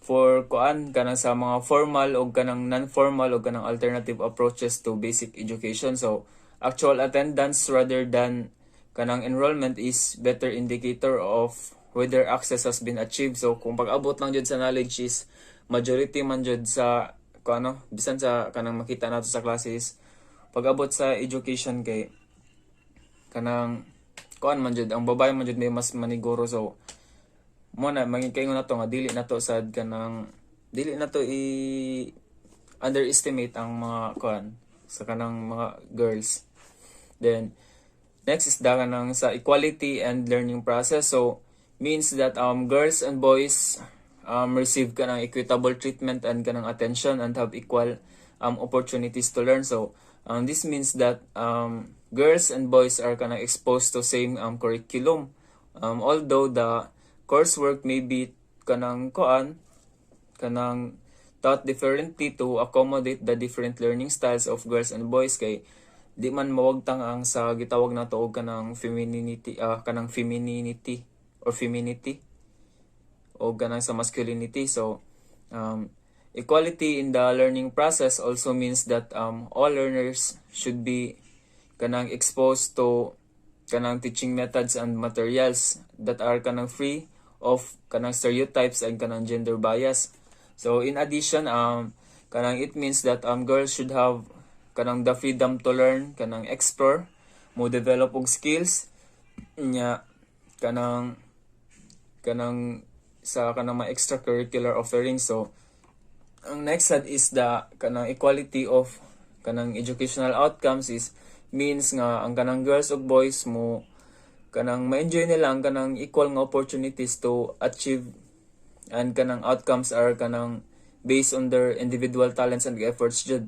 for kuan kanang sa mga formal o kanang non-formal o kanang alternative approaches to basic education. So actual attendance rather than kanang enrollment is better indicator of whether access has been achieved. So kung pag-abot lang jud sa knowledge is majority man jud sa kuano bisan sa kanang makita nato sa classes, pag-abot sa education kay kanang kuan man jud ang babae man jud may mas maniguro. So mo na magikaingon nato nga dili nato sad kanang dili nato underestimate ang mga kuan sa kanang mga girls. Then next is da kanang sa equality and learning process. So means that girls and boys receive kanang equitable treatment and kanang attention and have equal opportunities to learn. So this means that girls and boys are kanang exposed to same curriculum, although the coursework may be kanang taught differently to accommodate the different learning styles of girls and boys, kay di man mawagtang ang sa gitawag nato og kanang femininity or femininity o ganang sa masculinity. So equality in the learning process also means that all learners should be kanang exposed to kanang teaching methods and materials that are kanang free of kanang stereotypes and kanang gender bias. So in addition, kanang it means that girls should have kanang the freedom to learn, kanang explore, mo develop og skills nya kanang sa kanang mga extracurricular offerings. So ang next sad is the kanang equality of kanang educational outcomes is means nga ang kanang girls ug boys mo kanang ma-enjoy nila ang kanang equal nga opportunities to achieve, and kanang outcomes are kanang based on their individual talents and efforts jud.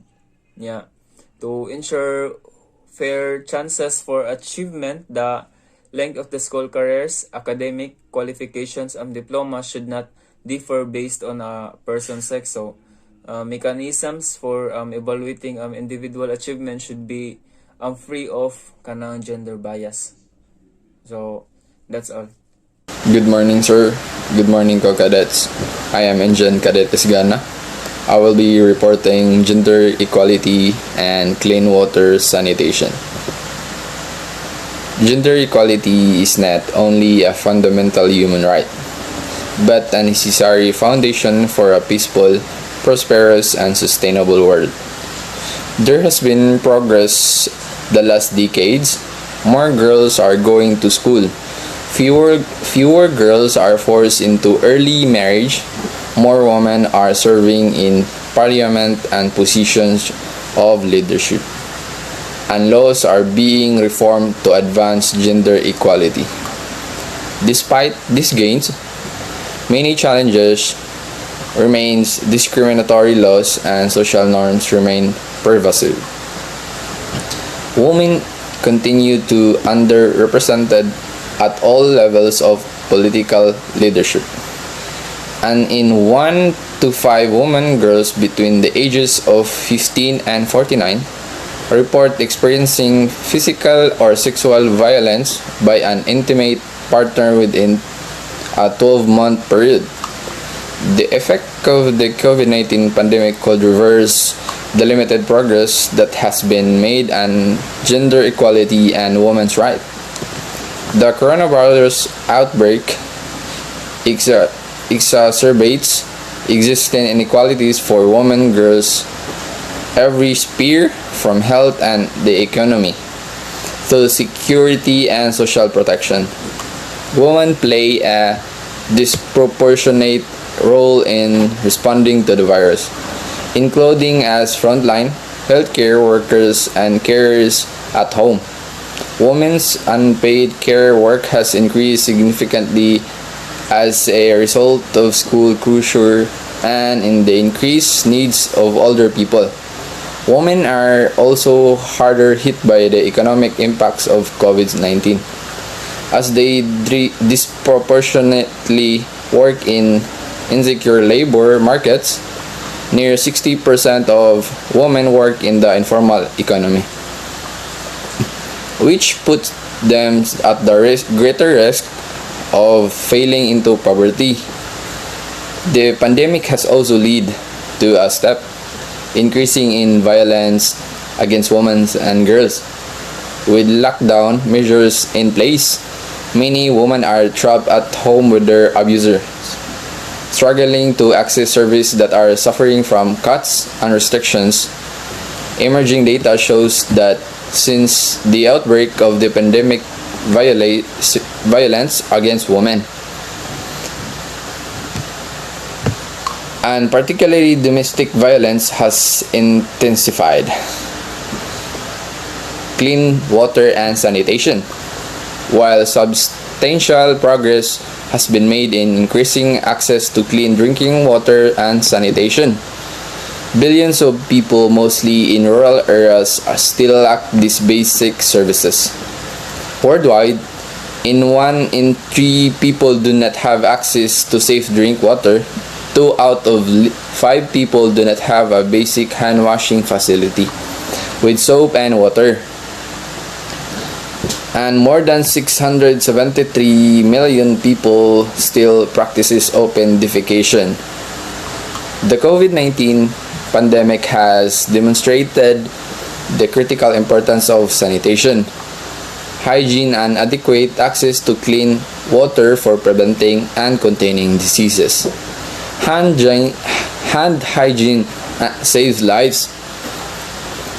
Yeah. To ensure fair chances for achievement, the length of the school careers, academic qualifications, and diplomas should not differ based on a person's sex. So mechanisms for evaluating individual achievement should be free of kanang gender bias. So that's all. Good morning, sir. Good morning, co-cadets. I am Engine Cadet Isgana. I will be reporting gender equality and clean water sanitation. Gender equality is not only a fundamental human right, but a necessary foundation for a peaceful, prosperous, and sustainable world. There has been progress the last decades. More girls are going to school. Fewer girls are forced into early marriage. More women are serving in parliament and positions of leadership. And laws are being reformed to advance gender equality. Despite these gains, many challenges remains. Discriminatory laws and social norms remain pervasive. Women continue to underrepresented at all levels of political leadership. And in 1 to 5 women girls between the ages of 15 and 49 report experiencing physical or sexual violence by an intimate partner within a 12-month period. The effect of the COVID-19 pandemic could reverse the limited progress that has been made on gender equality and women's rights. The coronavirus outbreak exacerbates existing inequalities for women and girls every sphere, from health and the economy to security and social protection. Women play a disproportionate role in responding to the virus, including as frontline healthcare workers and carers at home. Women's unpaid care work has increased significantly as a result of school closure and in the increased needs of older people. Women are also harder hit by the economic impacts of COVID-19 as they disproportionately work in insecure labor markets. Near 60% of women work in the informal economy, which puts them at the greater risk of falling into poverty. The pandemic has also led to a step increasing in violence against women and girls. With lockdown measures in place, many women are trapped at home with their abusers, struggling to access services that are suffering from cuts and restrictions. Emerging data shows that since the outbreak of the pandemic, violence against women, and particularly domestic violence, has intensified. Clean water and sanitation. While substantial progress has been made in increasing access to clean drinking water and sanitation, billions of people, mostly in rural areas, still lack these basic services. Worldwide, 1 in 3 people do not have access to safe drink water. 2 out of 5 people do not have a basic hand washing facility with soap and water. And more than 673 million people still practices open defecation. The COVID-19 pandemic has demonstrated the critical importance of sanitation, hygiene, and adequate access to clean water for preventing and containing diseases. Hand hygiene saves lives.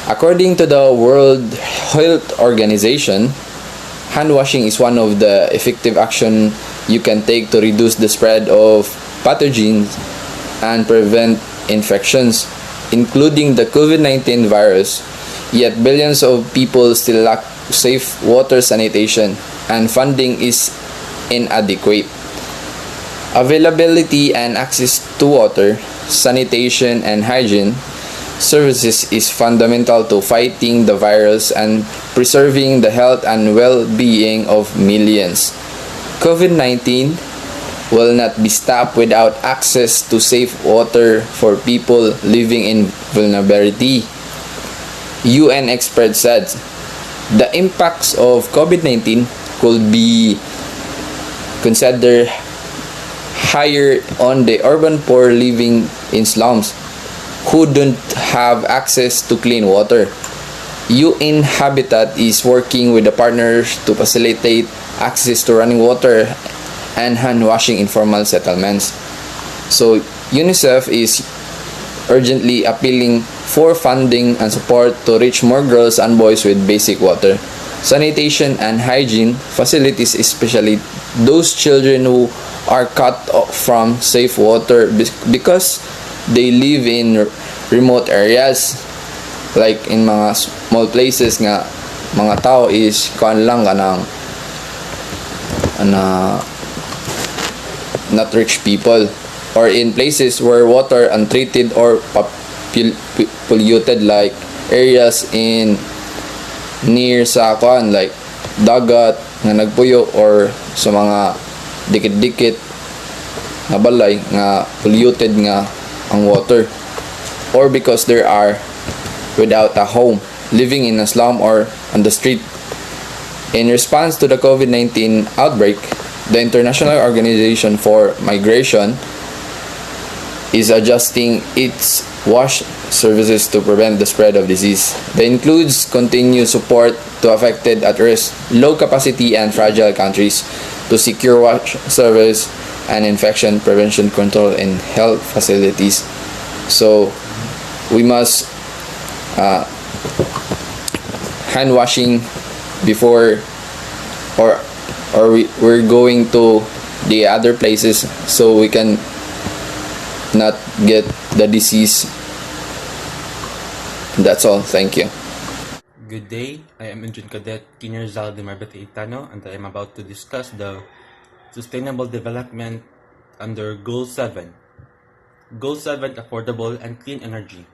According to the World Health Organization, hand washing is one of the effective actions you can take to reduce the spread of pathogens and prevent infections, including the COVID-19 virus. Yet billions of people still lack safe water sanitation, and funding is inadequate. Availability and access to water, sanitation, and hygiene services is fundamental to fighting the virus and preserving the health and well-being of millions. COVID-19 will not be stopped without access to safe water for people living in vulnerability. UN experts said The impacts of COVID-19 could be considered higher on the urban poor living in slums who don't have access to clean water. UN Habitat is working with the partners to facilitate access to running water and hand washing informal settlements. So UNICEF is urgently appealing for funding and support to reach more girls and boys with basic water, sanitation, and hygiene facilities, especially those children who are cut off from safe water because they live in remote areas, like in mga small places nga mga tao is kuan lang kanang not rich people, or in places where water untreated or polluted, like areas in near sa kuan like dagat nga nagpuyo, or sa mga dikit-dikit nga balay nga polluted nga ang water, or because they are without a home, living in a slum or on the street. In response to the COVID-19 outbreak, the International Organization for Migration is adjusting its WASH services to prevent the spread of disease. That includes continued support to affected, at-risk, low-capacity, and fragile countries to secure WASH service and infection prevention control in health facilities. So, we must hand washing before we're going to the other places, so we can not get the disease. That's all. Thank you. Good day, I am Engine Cadet Kinerzal de Marbete Itano, and I am about to discuss the Sustainable Development under Goal 7. Goal 7, Affordable and Clean Energy.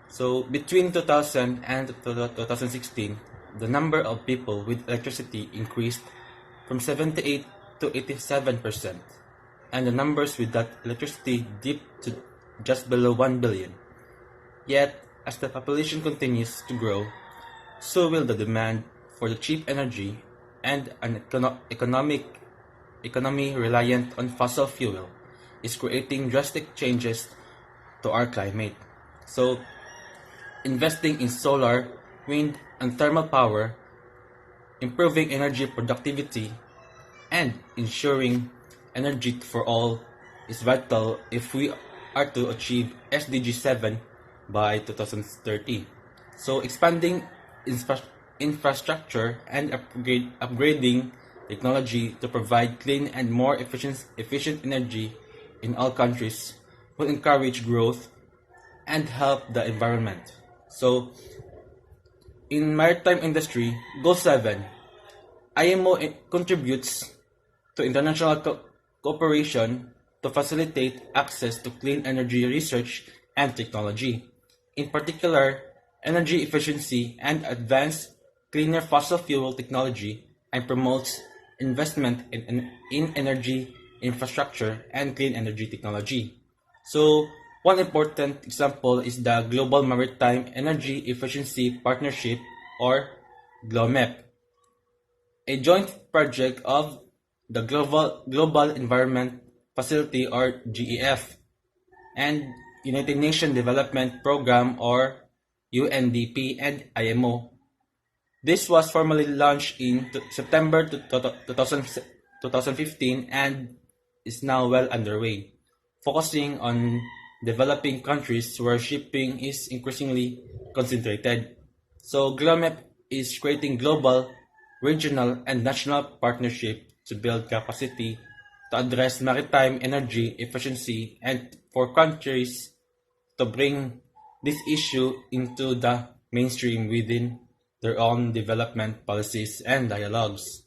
So, between 2000 and 2016, the number of people with electricity increased from 78 to 87%, and the numbers without electricity dipped to just below 1 billion. Yet, as the population continues to grow, so will the demand for the cheap energy, and an economy reliant on fossil fuel is creating drastic changes to our climate. So, investing in solar, wind, and thermal power, improving energy productivity, and ensuring energy for all is vital if we are to achieve SDG 7 by 2030. So, expanding infrastructure and upgrading technology to provide clean and more efficient energy in all countries will encourage growth and help the environment. So, in maritime industry, Goal 7, IMO contributes to international cooperation to facilitate access to clean energy research and technology. In particular, energy efficiency and advanced cleaner fossil fuel technology, and promotes investment in energy infrastructure and clean energy technology. So, one important example is the Global Maritime Energy Efficiency Partnership, or GLOMEP, a joint project of the Global Environment Facility, or GEF, and United Nations Development Program, or UNDP, and IMO. This was formally launched in September 2015 and is now well underway, focusing on developing countries where shipping is increasingly concentrated. So GLOMEP is creating global, regional, and national partnership to build capacity to address maritime energy efficiency and for countries to bring this issue into the mainstream within their own development policies and dialogues.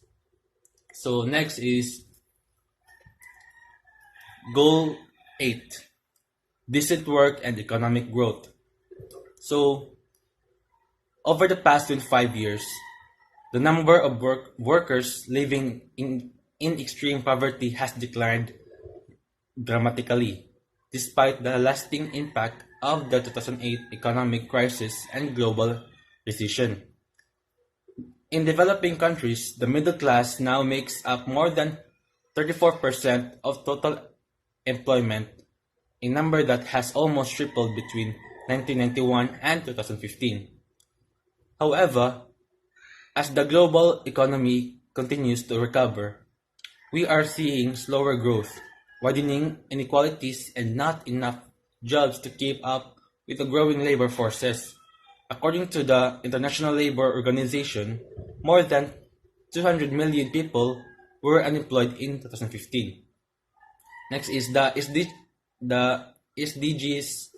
So next is Goal 8, Decent Work and Economic Growth. So, over the past 25 years, the number of workers living in extreme poverty has declined dramatically, despite the lasting impact of the 2008 economic crisis and global recession. In developing countries, the middle class now makes up more than 34% of total employment, a number that has almost tripled between 1991 and 2015. However, as the global economy continues to recover, we are seeing slower growth, widening inequalities, and not enough jobs to keep up with the growing labor forces. According to the International Labour Organization, more than 200 million people were unemployed in 2015. Next is the SDGs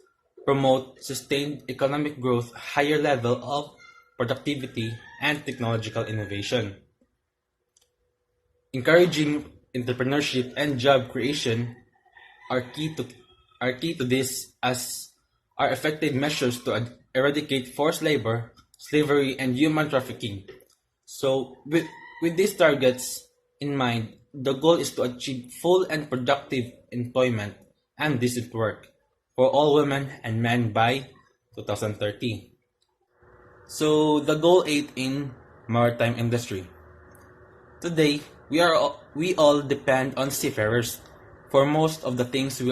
promote sustained economic growth, higher level of productivity, and technological innovation. Encouraging entrepreneurship and job creation are key to this, as are effective measures to eradicate forced labor, slavery, and human trafficking. So, with these targets in mind, the goal is to achieve full and productive employment and decent work for all women and men by 2030. So, the goal 8 in maritime industry. Today, we all depend on seafarers for most of the things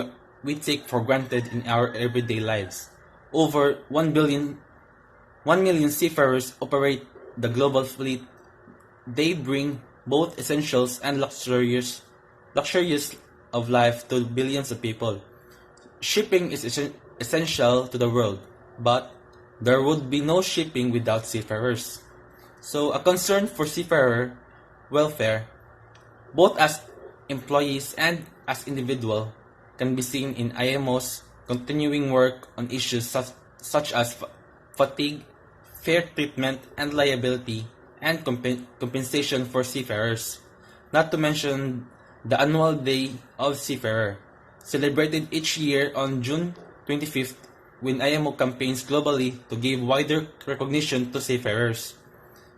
we take for granted in our everyday lives. Over 1 million seafarers operate the global fleet. They bring both essentials and luxurious of life to billions of people. Shipping is essential to the world, but there would be no shipping without seafarers. So a concern for seafarer welfare, both as employees and as individuals, can be seen in IMO's continuing work on issues such as fatigue, fair treatment and liability, and compensation for seafarers. Not to mention the annual Day of Seafarer, celebrated each year on June 25th, when IMO campaigns globally to give wider recognition to seafarers.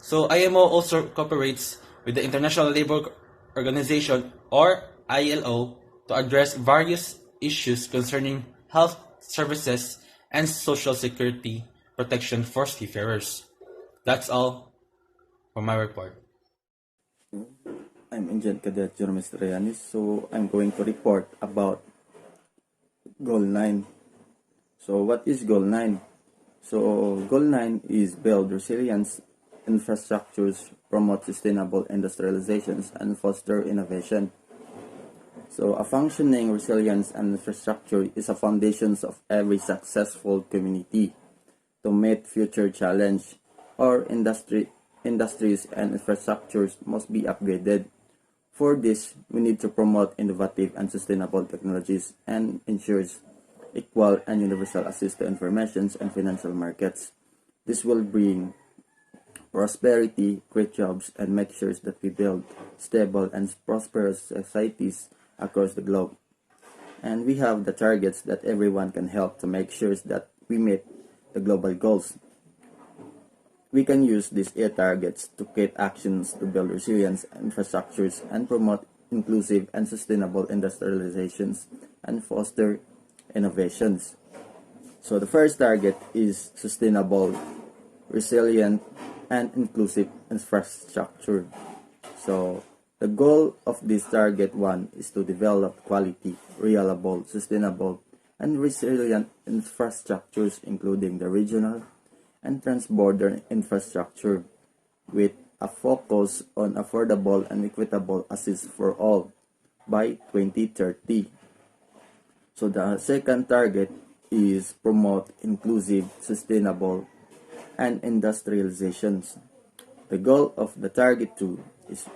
So IMO also cooperates with the International Labour Organization, or ILO, to address various issues concerning health services and social security protection for seafarers. That's all for my report. I'm Engine Cadet Jerome Estrianis, so I'm going to report about Goal 9. So what is Goal 9? So Goal 9 is build resilience infrastructures, promote sustainable industrializations, and foster innovation. So a functioning resilience and infrastructure is a foundation of every successful community to meet future challenge. Or industries and infrastructures must be upgraded. For this, we need to promote innovative and sustainable technologies and ensures equal and universal access to information and financial markets. This will bring prosperity, create jobs, and make sure that we build stable and prosperous societies across the globe. And we have the targets that everyone can help to make sure that we meet the global goals. We can use these 8 targets to create actions to build resilience infrastructures and promote inclusive and sustainable industrializations and foster innovations. So the first target is sustainable, resilient, and inclusive infrastructure. So the goal of this target 1 is to develop quality, reliable, sustainable, and resilient infrastructures, including the regional and transborder infrastructure, with a focus on affordable and equitable access for all by 2030. So the second target is promote inclusive, sustainable, and industrializations. The goal of the target 2 is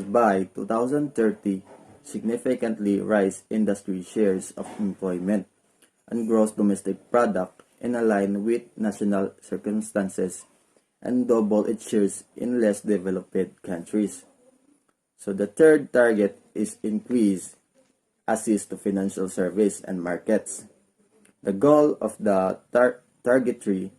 by 2030 significantly rise industry shares of employment and gross domestic product in line with national circumstances and double its shares in less developed countries. So the third target is increase access to financial service and markets. The goal of the target 3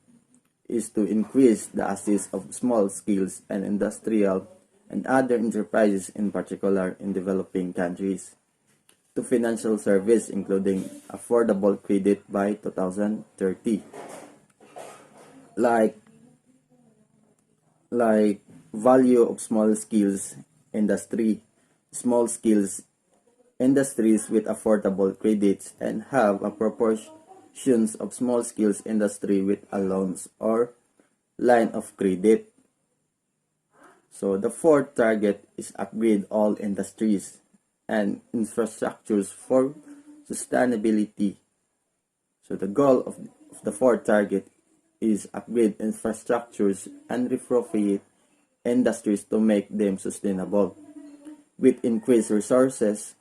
is to increase the access of small scales and industrial and other enterprises, in particular in developing countries, to financial service, including affordable credit by 2030. Like value of small skills industry, small skills industries with affordable credits and have a proportions of small skills industry with a loans or line of credit. So the fourth target is upgrade all industries and infrastructures for sustainability. So the goal of the fourth target is upgrade infrastructures and retrofit industries to make them sustainable. With increased resources,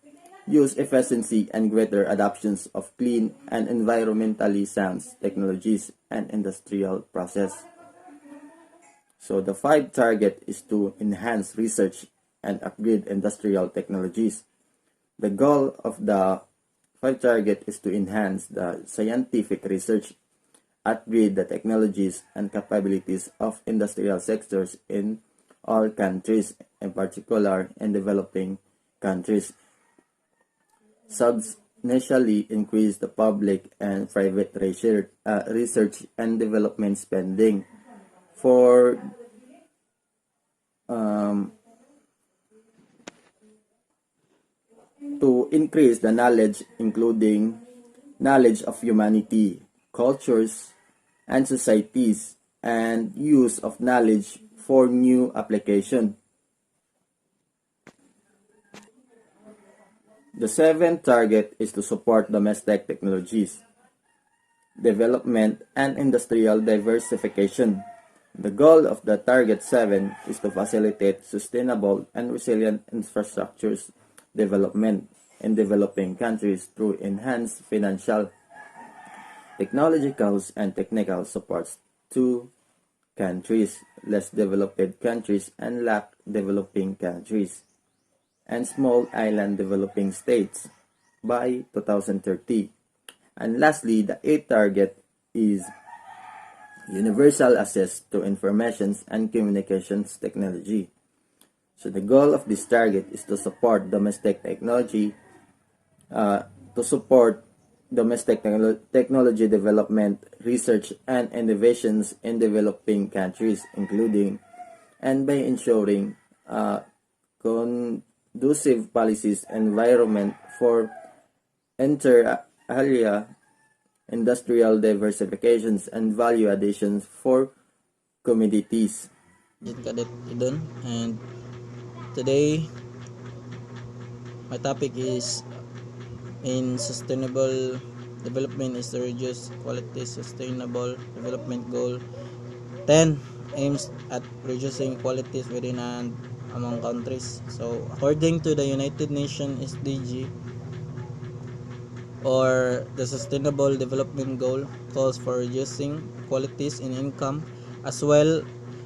use efficiency and greater adoptions of clean and environmentally sound technologies and industrial process. So the five target is to enhance research and upgrade industrial technologies. The goal of the five target is to enhance the scientific research, upgrade the technologies and capabilities of industrial sectors in all countries, in particular in developing countries. Substantially increase the public and private research and development spending for to increase the knowledge, including knowledge of humanity, cultures, and societies, and use of knowledge for new application. The seventh target is to support domestic technologies, development, and industrial diversification. The goal of the Target 7 is to facilitate sustainable and resilient infrastructures development in developing countries through enhanced financial, technological, and technical supports to countries, less developed countries, and lack developing countries, and small island developing states by 2030. And lastly, the eighth target is universal access to information and communications technology. So the goal of this target is to support domestic technology, technology development, research, and innovations in developing countries, including and by ensuring conducive policies environment for inter-area industrial diversifications and value additions for communities. Cadet Idon, and today my topic is in sustainable development is to reduce quality. Sustainable development goal 10 aims at reducing inequalities within and among countries. So according to the United Nations SDG, or the Sustainable Development Goal, calls for reducing inequalities in income as well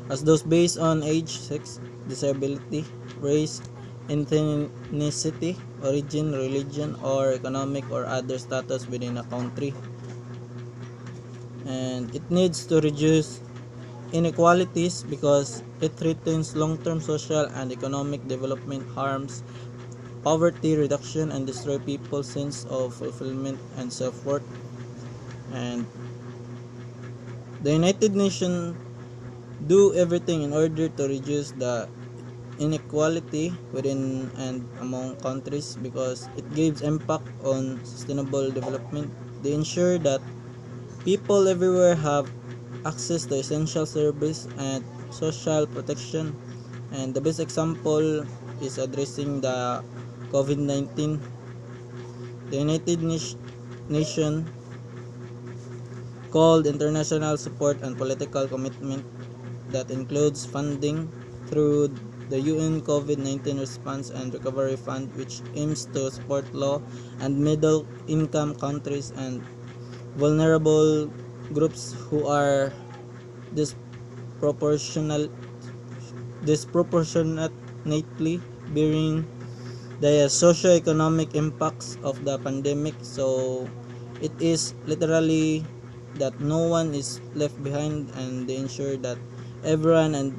as those based on age, sex, disability, race, ethnicity, origin, religion, or economic or other status within a country. And it needs to reduce inequalities because it threatens long-term social and economic development, harms poverty reduction, and destroy people's sense of fulfillment and self-worth. And the United Nations do everything in order to reduce the inequality within and among countries because it gives impact on sustainable development. They ensure that people everywhere have access to essential service and social protection. And the best example is addressing the COVID-19. The United Nations called international support and political commitment that includes funding through the UN COVID-19 Response and Recovery Fund, which aims to support low and middle income countries and vulnerable groups who are disproportionately bearing the socio-economic impacts of the pandemic. So it is literally that no one is left behind, and they ensure that everyone and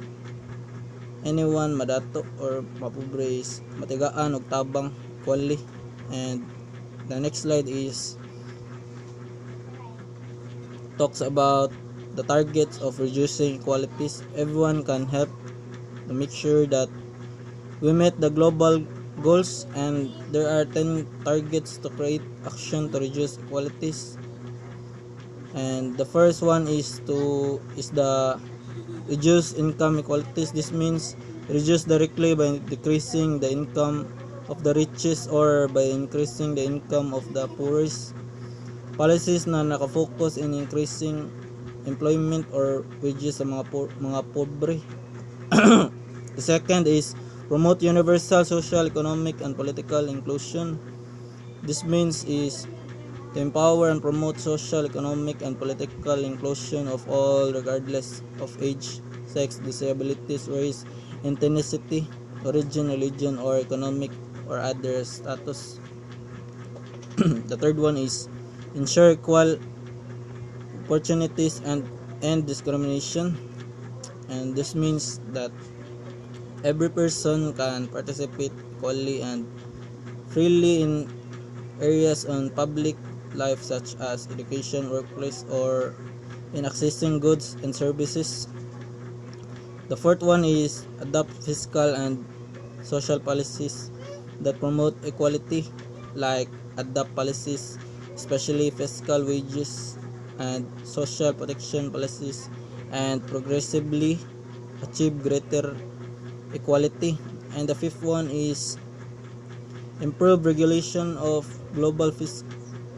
anyone madato or mapobre is matigaan og tabang equally. And the next slide is talks about the targets of reducing inequalities. Everyone can help to make sure that we met the global goals, and there are 10 targets to create action to reduce inequalities. And the first one is the reduce income inequalities. This means reduce directly by decreasing the income of the richest or by increasing the income of the poorest. Policies na nakafocus in increasing employment or wages sa mga pobre. The second is promote universal social, economic, and political inclusion. This means is to empower and promote social, economic, and political inclusion of all regardless of age, sex, disabilities, race, ethnicity, origin, religion, or economic or other status. The third one is ensure equal opportunities and end discrimination. And this means that every person can participate equally and freely in areas on public life such as education, workplace, or in accessing goods and services. The fourth one is adopt fiscal and social policies that promote equality, like adopt policies, especially fiscal wages and social protection policies, and progressively achieve greater equality. And the fifth one is improve regulation of global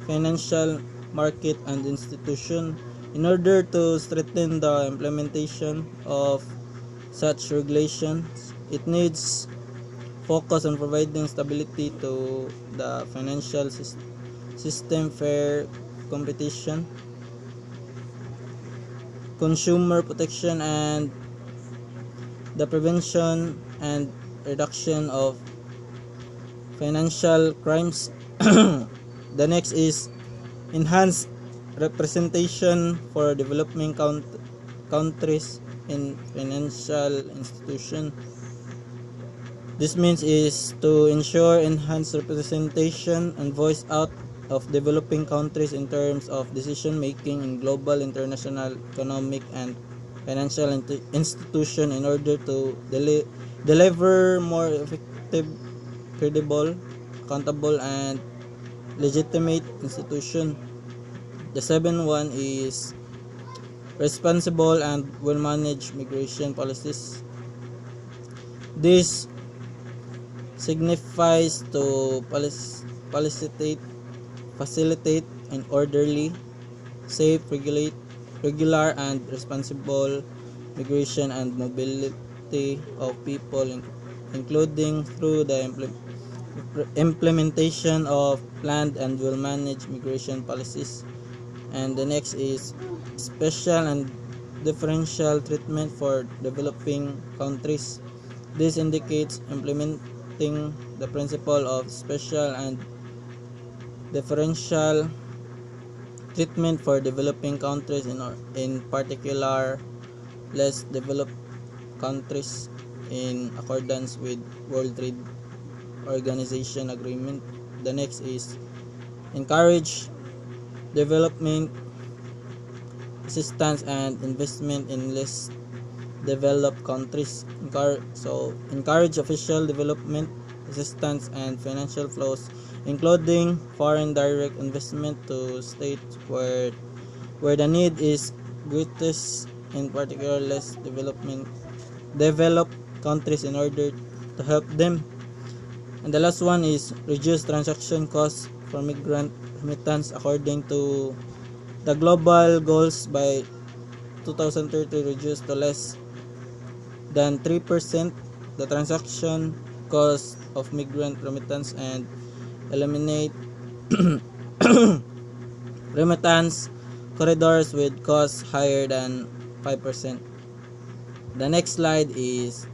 financial market and institution. In order to strengthen the implementation of such regulations, it needs focus on providing stability to the financial system, fair competition, consumer protection, and the prevention and reduction of financial crimes. The next is enhance representation for developing countries in financial institutions. This means is to ensure enhanced representation and voice out of developing countries in terms of decision making in global, international, economic, and financial institution in order to deliver more effective, credible, accountable, and legitimate institution. The seventh one is responsible and well-managed migration policies. This signifies to facilitate an orderly, safe, regular, and responsible migration and mobility of people, including through the implementation of planned and well-managed migration policies. And the next is special and differential treatment for developing countries. This indicates implementing the principle of special and differential treatment for developing countries, in particular less developed countries, in accordance with World Trade Organization agreement. The next is encourage development assistance and investment in less developed countries. Encourage official development assistance and financial flows, including foreign direct investment to states where the need is greatest, in particular less developed countries, in order to help them. And the last one is reduce transaction costs for migrant remittance according to the global goals by 2030, reduce to less than 3% the transaction cost of migrant remittance, and eliminate remittance corridors with costs higher than 5%. The next slide is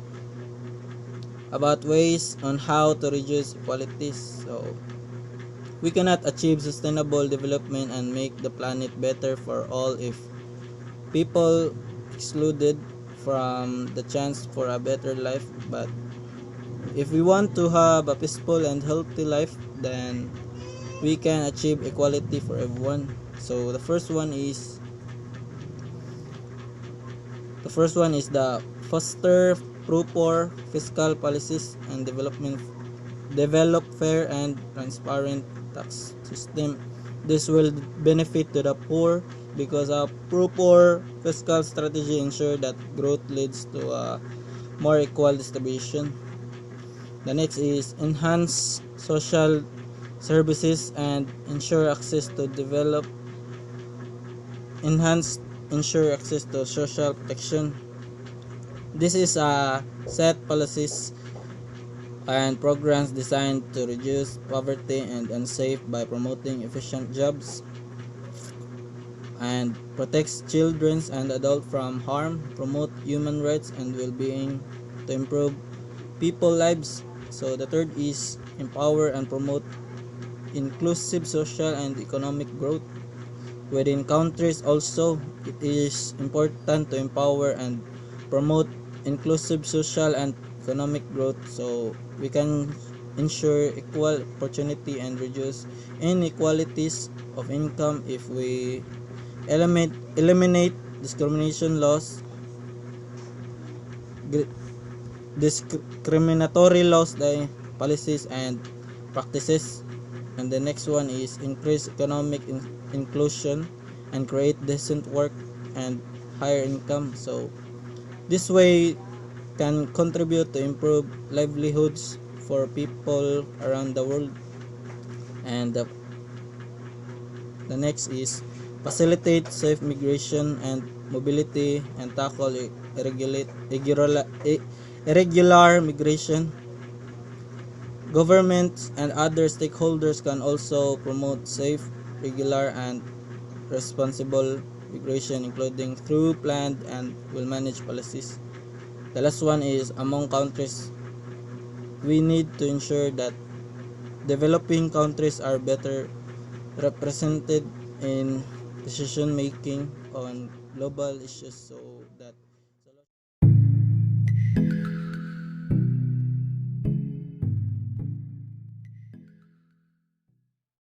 about ways on how to reduce inequalities. So we cannot achieve sustainable development and make the planet better for all if people excluded from the chance for a better life. But if we want to have a peaceful and healthy life, then we can achieve equality for everyone. So the first one is the foster proper fiscal policies and develop fair and transparent tax system. This will benefit to the poor because a proper fiscal strategy ensure that growth leads to a more equal distribution. The next is enhance social services and ensure access to social protection. This is a set policies and programs designed to reduce poverty and unsafe by promoting efficient jobs and protects children and adults from harm, promote human rights and well-being to improve people lives. So the third is empower and promote inclusive social and economic growth. Within countries also, it is important to empower and promote inclusive social and economic growth so we can ensure equal opportunity and reduce inequalities of income if we eliminate discrimination laws, discriminatory laws, policies and practices. And the next one is increase economic inclusion and create decent work and higher income. So this way can contribute to improve livelihoods for people around the world. And the next is facilitate safe migration and mobility and tackle irregular migration. Governments and other stakeholders can also promote safe, regular, and responsible migration, including through planned and well-managed policies. The last one is among countries, we need to ensure that developing countries are better represented in decision making on global issues. So